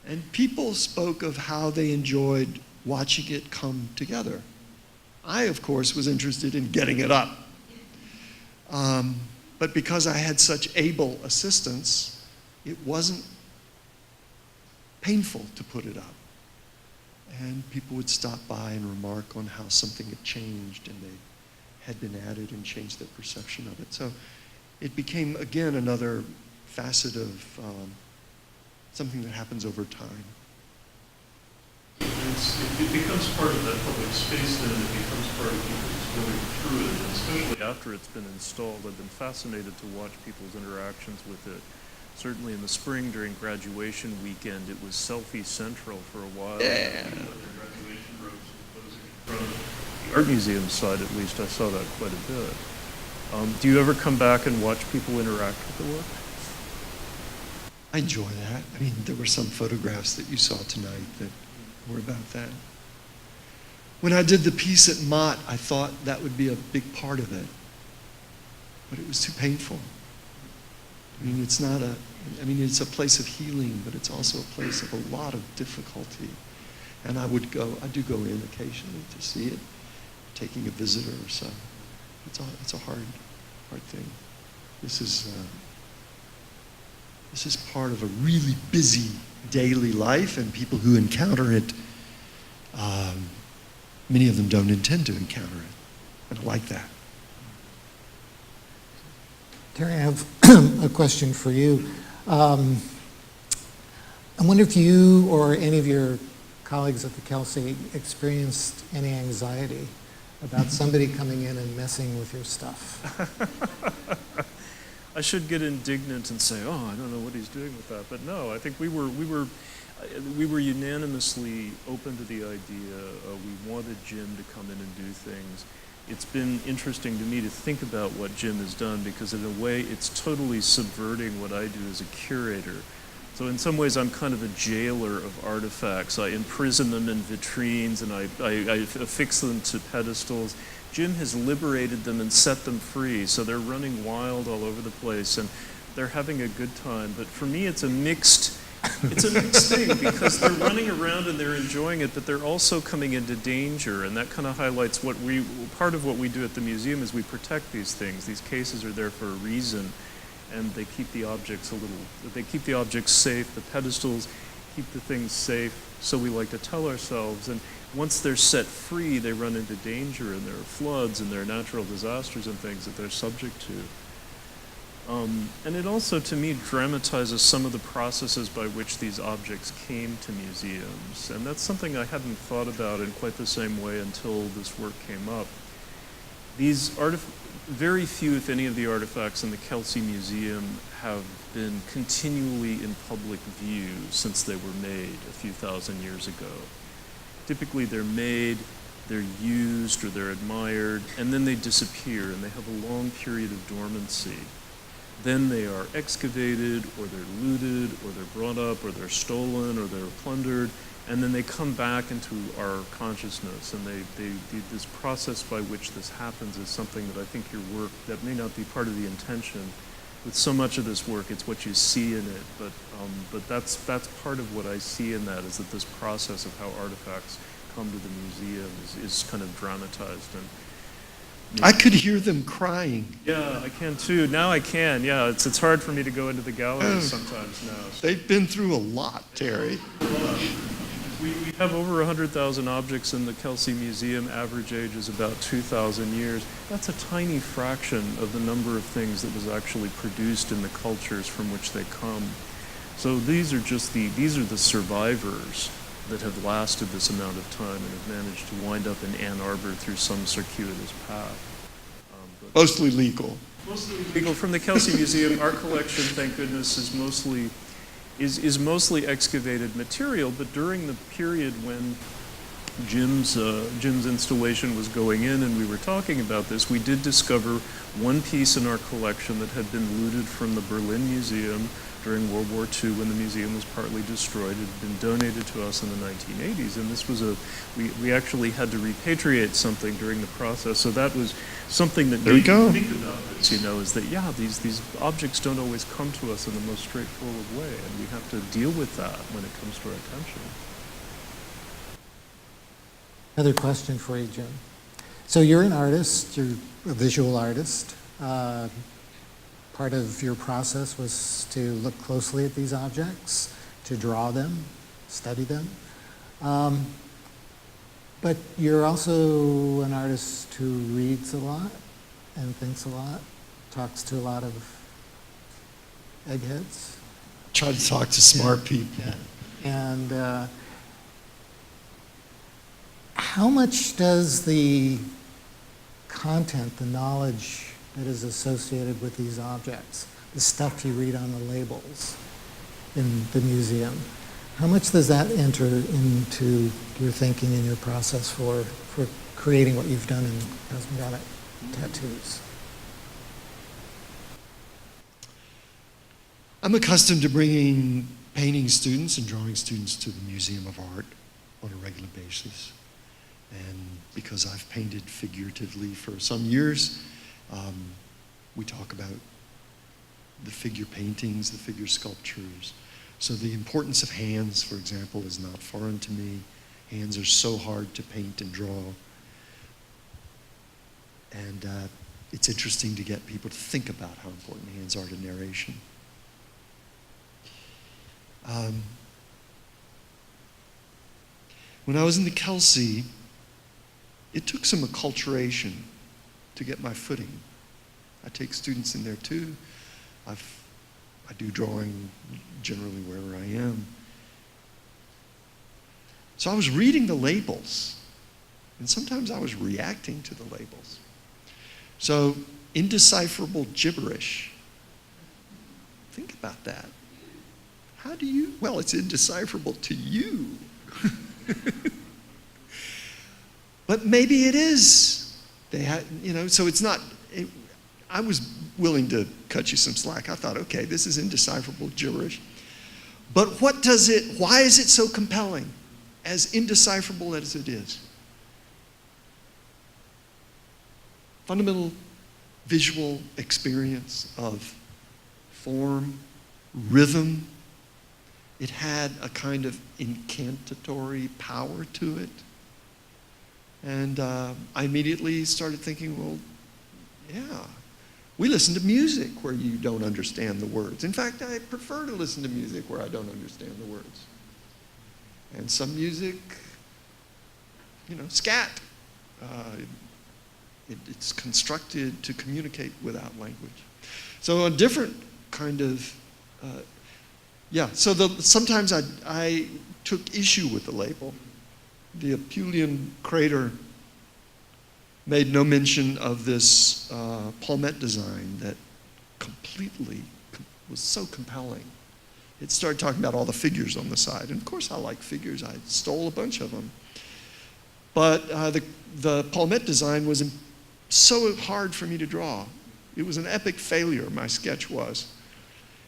And people spoke of how they enjoyed watching it come together. I, of course, was interested in getting it up. But because I had such able assistants, it wasn't painful to put it up. And people would stop by and remark on how something had changed and they had been added and changed their perception of it. So it became, again, another facet of something that happens over time. It becomes part of that public space then, it becomes part of people's going through it, and especially after it's been installed. I've been fascinated to watch people's interactions with it. Certainly in the spring during graduation weekend, it was selfie central for a while. Yeah. Graduation robes posing in front of the art museum side, at least, I saw that quite a bit. Do you ever come back and watch people interact with the work? I enjoy that. I mean, there were some photographs that you saw tonight that were about that. When I did the piece at Mott, I thought that would be a big part of it, but it was too painful. I mean, it's a place of healing, but it's also a place of a lot of difficulty. And I do go in occasionally to see it, taking a visitor or so. It's a hard thing. This is part of a really busy daily life, and people who encounter it many of them don't intend to encounter it. And I like that. Terry, I have a question for you. I wonder if you or any of your colleagues at the Kelsey experienced any anxiety about somebody coming in and messing with your stuff. I should get indignant and say, "Oh, I don't know what he's doing with that," but no, I think we were unanimously open to the idea. We wanted Jim to come in and do things. It's been interesting to me to think about what Jim has done, because in a way it's totally subverting what I do as a curator. So in some ways I'm kind of a jailer of artifacts. I imprison them in vitrines and I affix them to pedestals. Jim has liberated them and set them free, so they're running wild all over the place and they're having a good time. But for me it's a mixed thing, because they're running around and they're enjoying it, but they're also coming into danger, and that kind of highlights part of what we do at the museum is we protect these things. These cases are there for a reason, and they keep the objects safe, the pedestals keep the things safe, so we like to tell ourselves. And once they're set free, they run into danger, and there are floods and there are natural disasters and things that they're subject to. And it also, to me, dramatizes some of the processes by which these objects came to museums. And that's something I hadn't thought about in quite the same way until this work came up. Very few, if any, of the artifacts in the Kelsey Museum have been continually in public view since they were made a few thousand years ago. Typically they're made, they're used, or they're admired, and then they disappear, and they have a long period of dormancy. Then they are excavated, or they're looted, or they're brought up, or they're stolen, or they're plundered, and then they come back into our consciousness. And this process by which this happens is something that I think your work, that may not be part of the intention. With so much of this work, it's what you see in it, but that's part of what I see in that, is that this process of how artifacts come to the museum is kind of dramatized. And I could hear them crying. yeah, I can too. Now I can. Yeah, it's hard for me to go into the galleries sometimes now. They've been through a lot, Terry. We have over 100,000 objects in the Kelsey Museum. Average age is about 2,000 years. That's a tiny fraction of the number of things that was actually produced in the cultures from which they come. So these are the survivors that have lasted this amount of time and have managed to wind up in Ann Arbor through some circuitous path. Mostly legal. Mostly legal. From the Kelsey Museum, our collection, thank goodness, is mostly excavated material, but during the period when Jim's installation was going in and we were talking about this, we did discover one piece in our collection that had been looted from the Berlin Museum during World War II when the museum was partly destroyed. It had been donated to us in the 1980s, and this was we actually had to repatriate something during the process, so that was something that made me think about this, is that, yeah, these objects don't always come to us in the most straightforward way, and we have to deal with that when it comes to our attention. Another question for you, Jim. So you're an artist, you're a visual artist. Part of your process was to look closely at these objects, to draw them, study them. But you're also an artist who reads a lot and thinks a lot, talks to a lot of eggheads. Try to talk to smart people. Yeah. And how much does the content, the knowledge that is associated with these objects, the stuff you read on the labels in the museum, how much does that enter into your thinking and your process for creating what you've done in Cosmogonic Tattoos? I'm accustomed to bringing painting students and drawing students to the Museum of Art on a regular basis. And because I've painted figuratively for some years, we talk about the figure paintings, the figure sculptures. So the importance of hands, for example, is not foreign to me. Hands are so hard to paint and draw. And it's interesting to get people to think about how important hands are to narration. When I was in the Kelsey, it took some acculturation to get my footing. I take students in there too. I do drawing generally wherever I am. So I was reading the labels, and sometimes I was reacting to the labels. So, indecipherable gibberish. Think about that. How do you, well, it's indecipherable to you. But maybe it is. They had, so it's not, I was willing to cut you some slack. I thought, okay, this is indecipherable gibberish. But why is it so compelling, as indecipherable as it is? Fundamental visual experience of form, rhythm. It had a kind of incantatory power to it. And I immediately started thinking, well, yeah, we listen to music where you don't understand the words. In fact, I prefer to listen to music where I don't understand the words. And some music, scat. It's constructed to communicate without language. So a different kind of, sometimes I took issue with the label. The Apulian crater made no mention of this palmette design that completely was so compelling. It started talking about all the figures on the side. And of course I like figures. I stole a bunch of them. But the palmette design was so hard for me to draw. It was an epic failure, my sketch was.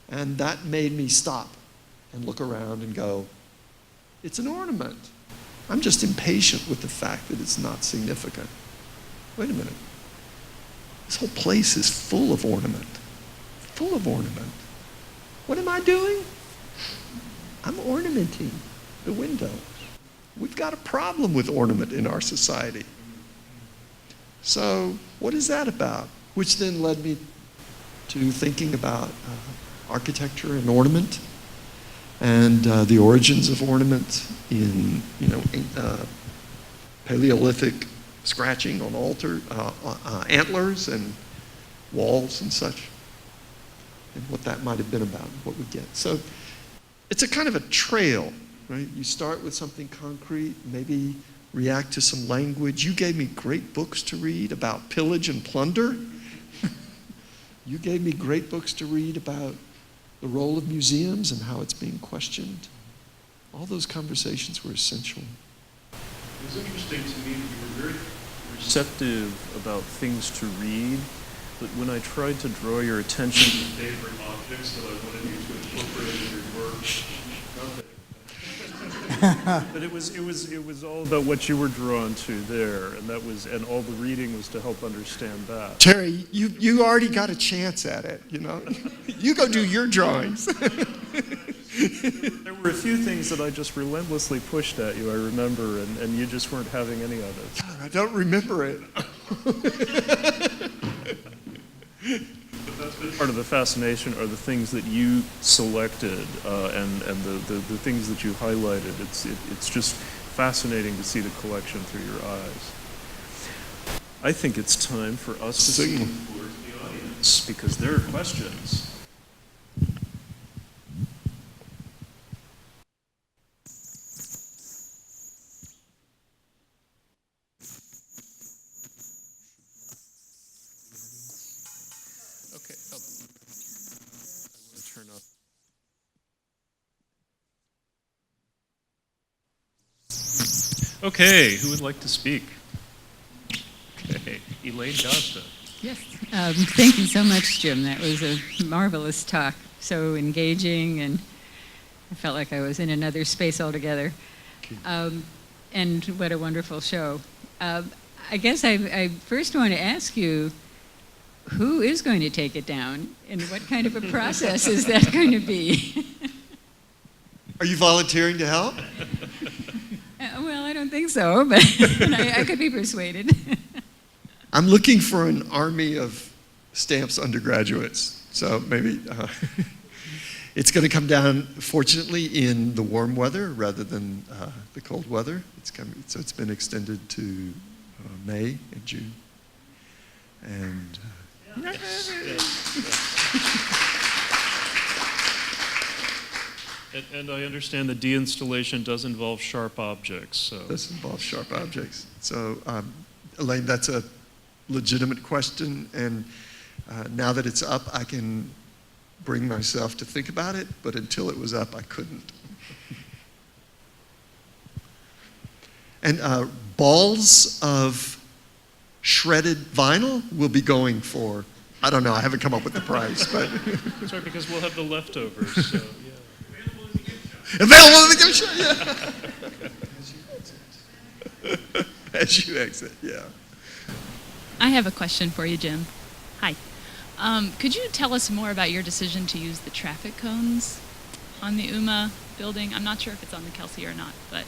And that made me stop and look around and go, it's an ornament. I'm just impatient with the fact that it's not significant. Wait a minute. This whole place is full of ornament. Full of ornament. What am I doing? I'm ornamenting the windows. We've got a problem with ornament in our society. So what is that about? Which then led me to thinking about architecture and ornament, and the origins of ornament in Paleolithic scratching on antlers and walls and such, and what that might have been about, what we get. So it's a kind of a trail, right? You start with something concrete, maybe react to some language. You gave me great books to read about pillage and plunder. You gave me great books to read about the role of museums and how it's being questioned. All those conversations were essential. It was interesting to me that you were very receptive about things to read, but when I tried to draw your attention to favorite objects that I wanted you to incorporate in your work, nothing. But it was all about what you were drawn to there, and all the reading was to help understand that. Terry, you already got a chance at it, You go do your drawings. There were a few things that I just relentlessly pushed at you, I remember, and you just weren't having any of it. God, I don't remember it. But that's been part of the fascination, are the things that you selected and the things that you highlighted. It's just fascinating to see the collection through your eyes. I think it's time for us to see towards the audience, because there are questions. Okay, who would like to speak? Okay, Elaine Costa. Yes, thank you so much, Jim. That was a marvelous talk, so engaging, and I felt like I was in another space altogether. And what a wonderful show. I guess I first want to ask you, who is going to take it down, and what kind of a process is that going to be? Are you volunteering to help? Well, I don't think so, but I could be persuaded. I'm looking for an army of stamps undergraduates, so maybe it's going to come down, fortunately, in the warm weather rather than the cold weather. So it's been extended to May and June. And And I understand the deinstallation does involve sharp objects, so. this involves sharp objects. So, Elaine, that's a legitimate question, and now that it's up, I can bring myself to think about it, but until it was up, I couldn't. And balls of shredded vinyl will be going for, I don't know, I haven't come up with the price, but. That's right, because we'll have the leftovers, so, yeah. Available in the gift shop, yeah. As you exit, yeah. I have a question for you, Jim. Hi. Could you tell us more about your decision to use the traffic cones on the UMMA building? I'm not sure if it's on the Kelsey or not, but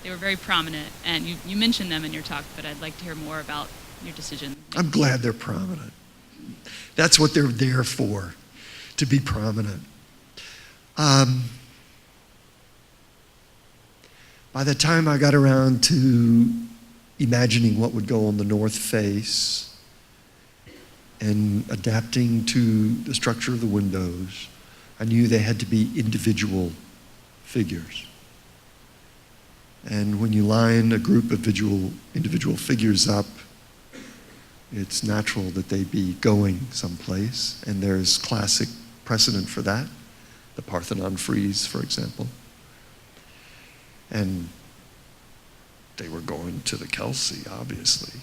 they were very prominent, and you mentioned them in your talk, but I'd like to hear more about your decision. I'm glad they're prominent. That's what they're there for, to be prominent. By the time I got around to imagining what would go on the north face and adapting to the structure of the windows, I knew they had to be individual figures. And when you line a group of individual figures up, it's natural that they be going someplace, and there's classic precedent for that, the Parthenon frieze, for example. And they were going to the Kelsey, obviously.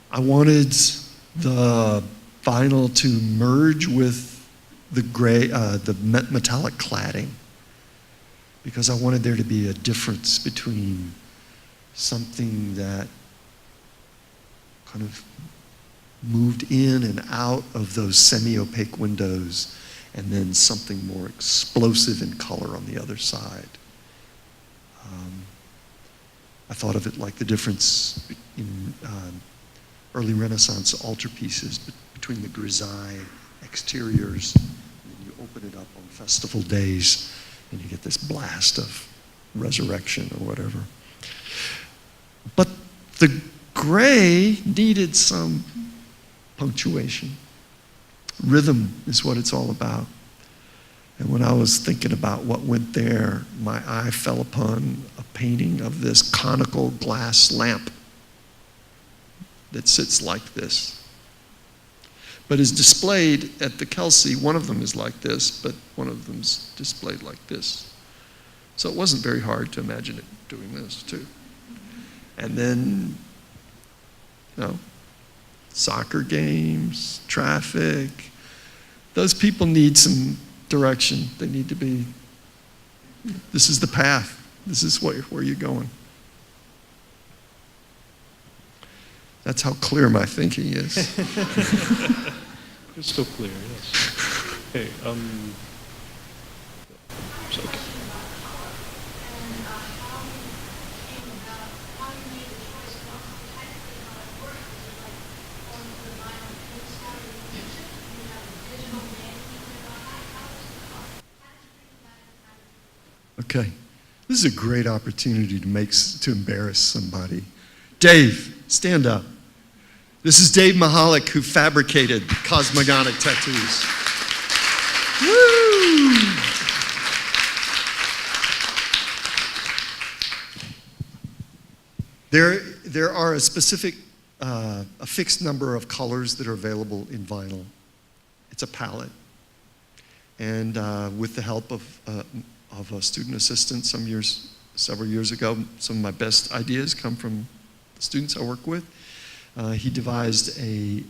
I wanted the vinyl to merge with the gray, the metallic cladding, because I wanted there to be a difference between something that kind of moved in and out of those semi-opaque windows, and then something more explosive in color on the other side. I thought of it like the difference in early Renaissance altarpieces between the grisaille exteriors, and then you open it up on festival days, and you get this blast of resurrection or whatever. But the gray needed some punctuation. Rhythm is what it's all about. And when I was thinking about what went there, my eye fell upon a painting of this conical glass lamp that sits like this, but is displayed at the Kelsey. One of them is like this, but one of them's displayed like this. So it wasn't very hard to imagine it doing this too. And then, soccer games, traffic. Those people need some direction. They need to be, this is the path. This is where you're going. That's how clear my thinking is. It's still clear, yes. Hey, so, okay. Okay, this is a great opportunity to embarrass somebody. Dave, stand up. This is Dave Mahalik, who fabricated Cosmogonic Tattoos. Woo! There are a specific, a fixed number of colors that are available in vinyl. It's a palette. And with the help of a student assistant several years ago, some of my best ideas come from the students I work with. He devised a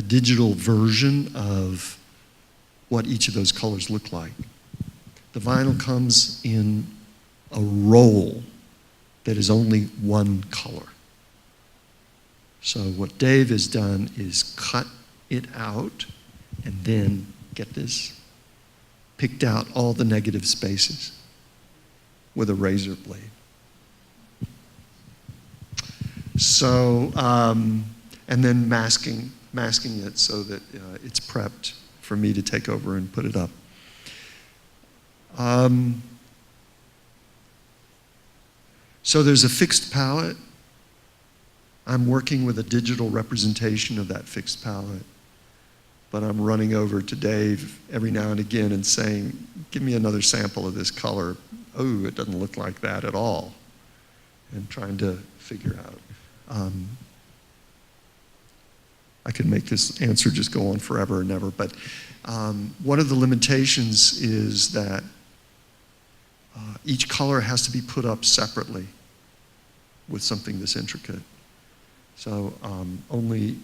digital version of what each of those colors look like. The vinyl comes in a roll that is only one color. So what Dave has done is cut it out and then, get this, picked out all the negative spaces with a razor blade. So, and then masking it so that it's prepped for me to take over and put it up. So there's a fixed palette. I'm working with a digital representation of that fixed palette. But I'm running over to Dave every now and again and saying, give me another sample of this color. Oh, it doesn't look like that at all. And trying to figure out. I could make this answer just go on forever and ever, but one of the limitations is that each color has to be put up separately with something this intricate. So only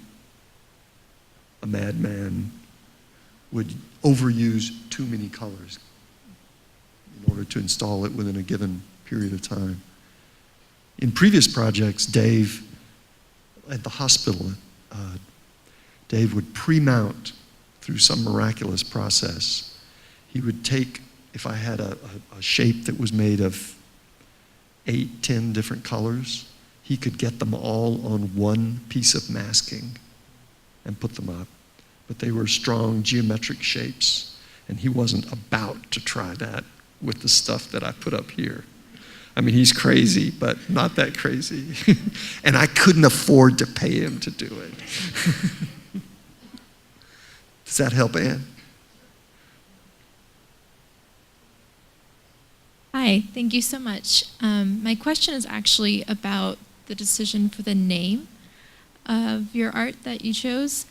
a madman would overuse too many colors in order to install it within a given period of time. In previous projects, Dave, at the hospital, Dave would pre-mount through some miraculous process. He would take, if I had a shape that was made of 8, 10 different colors, he could get them all on one piece of masking and put them up. But they were strong geometric shapes, and he wasn't about to try that with the stuff that I put up here. I mean, he's crazy, but not that crazy. And I couldn't afford to pay him to do it. Does that help, Ann? Hi, thank you so much. My question is actually about the decision for the name of your art that you chose.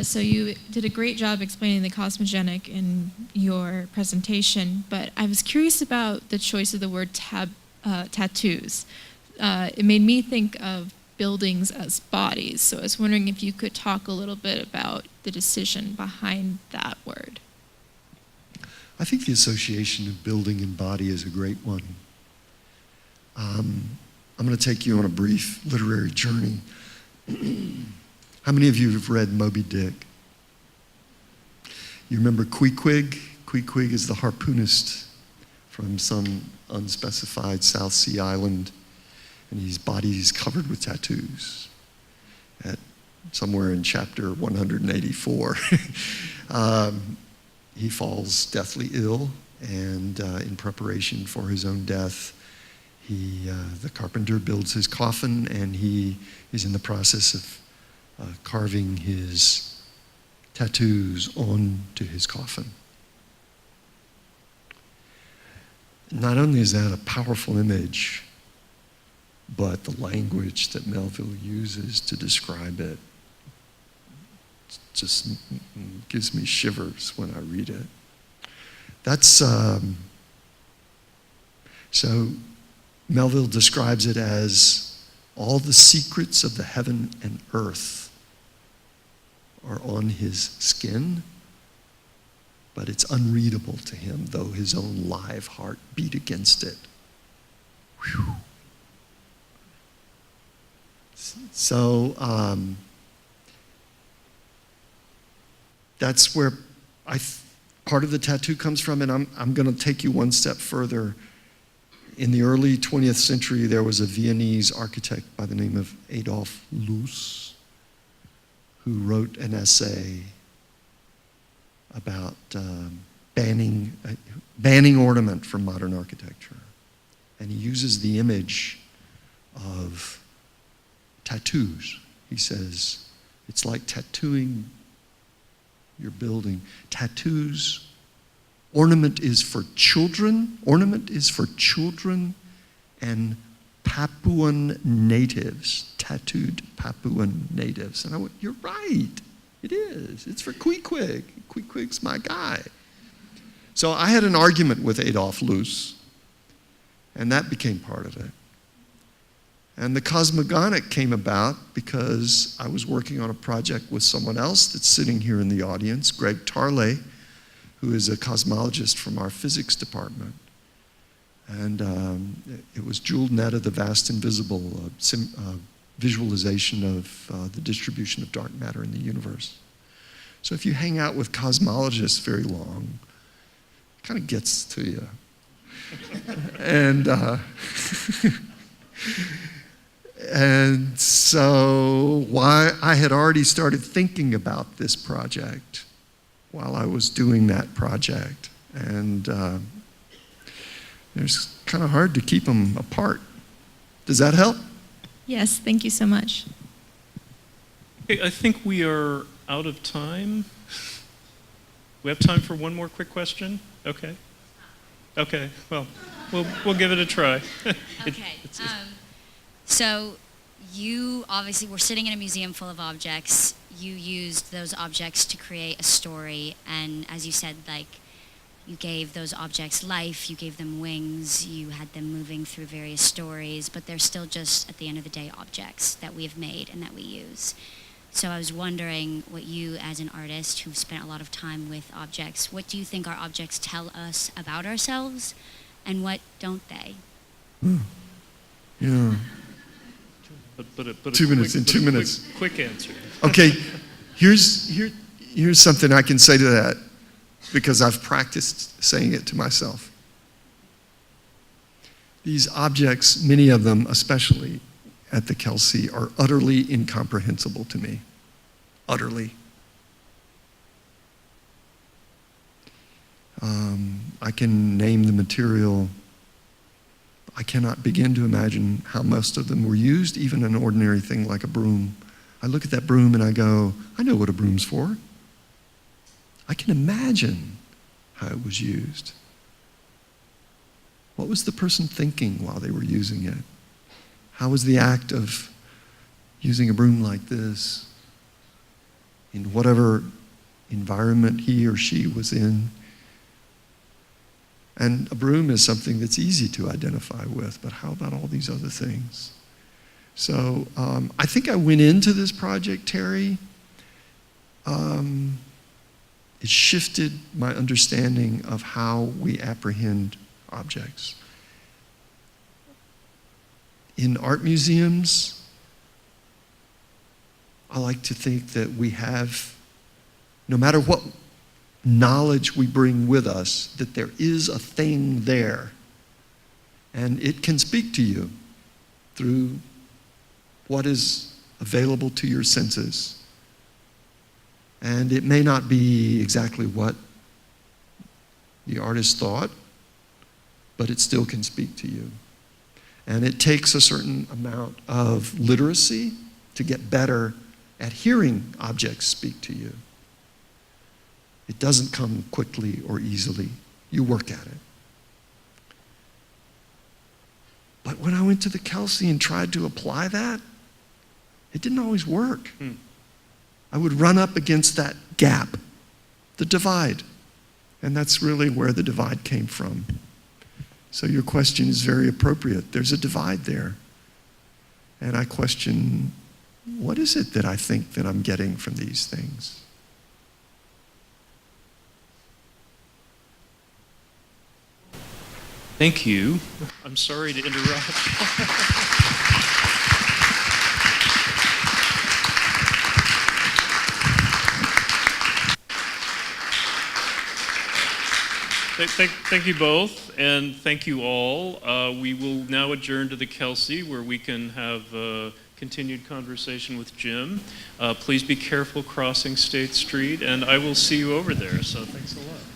So you did a great job explaining the cosmogonic in your presentation, but I was curious about the choice of the word tattoos. It made me think of buildings as bodies, so I was wondering if you could talk a little bit about the decision behind that word. I think the association of building and body is a great one. I'm going to take you on a brief literary journey. How many of you have read Moby Dick? You remember Queequeg? Queequeg is the harpoonist from some unspecified South Sea island, and his body is covered with tattoos. At somewhere in chapter 184, he falls deathly ill, and in preparation for his own death, the carpenter builds his coffin, and he is in the process of carving his tattoos onto his coffin. Not only is that a powerful image, but the language that Melville uses to describe it just gives me shivers when I read it. That's, so Melville describes it as all the secrets of the heaven and earth are on his skin, but it's unreadable to him, though his own live heart beat against it. Whew. So that's where part of the tattoo comes from, and I'm going to take you one step further. In the early 20th century, there was a Viennese architect by the name of Adolf Loos who wrote an essay about banning ornament from modern architecture. And he uses the image of tattoos. He says, it's like tattooing your building. Tattoos, ornament is for children and Papuan natives, tattooed Papuan natives. And I went, you're right, it is. It's for Queequeg. Queequeg's my guy. So I had an argument with Adolf Loos, and that became part of it. And the Cosmogonic came about because I was working on a project with someone else that's sitting here in the audience, Greg Tarley, who is a cosmologist from our physics department. And it was Jeweled Net of the Vast Invisible, visualization of the distribution of dark matter in the universe. So if you hang out with cosmologists very long, it kind of gets to you. And so I had already started thinking about this project while I was doing that project. And it's kind of hard to keep them apart. Does that help? Yes, thank you so much. Okay, I think we are out of time. We have time for one more quick question? Okay. Okay, well, we'll give it a try. Okay. So you obviously were sitting in a museum full of objects. You used those objects to create a story, and as you said, like, you gave those objects life, you gave them wings, you had them moving through various stories, but they're still just, at the end of the day, objects that we have made and that we use. So I was wondering what you, as an artist who've spent a lot of time with objects, what do you think our objects tell us about ourselves, and what don't they? Yeah. But 2 minutes, in 2 minutes. Quick answer. Okay, here's something I can say to that, because I've practiced saying it to myself. These objects, many of them, especially at the Kelsey, are utterly incomprehensible to me. Utterly. I can name the material. I cannot begin to imagine how most of them were used, even an ordinary thing like a broom. I look at that broom and I go, I know what a broom's for. I can imagine how it was used. What was the person thinking while they were using it? How was the act of using a broom like this in whatever environment he or she was in? And a broom is something that's easy to identify with, but how about all these other things? So I think I went into this project, Terry. It shifted my understanding of how we apprehend objects. In art museums, I like to think that we have, no matter what knowledge we bring with us, that there is a thing there. And it can speak to you through what is available to your senses. And it may not be exactly what the artist thought, but it still can speak to you. And it takes a certain amount of literacy to get better at hearing objects speak to you. It doesn't come quickly or easily. You work at it. But when I went to the Kelsey and tried to apply that, it didn't always work. I would run up against that gap, the divide. And that's really where the divide came from. So your question is very appropriate. There's a divide there. And I question, what is it that I think that I'm getting from these things? Thank you. I'm sorry to interrupt. Thank you both, and thank you all. We will now adjourn to the Kelsey, where we can have a continued conversation with Jim. Please be careful crossing State Street, and I will see you over there, so thanks a lot.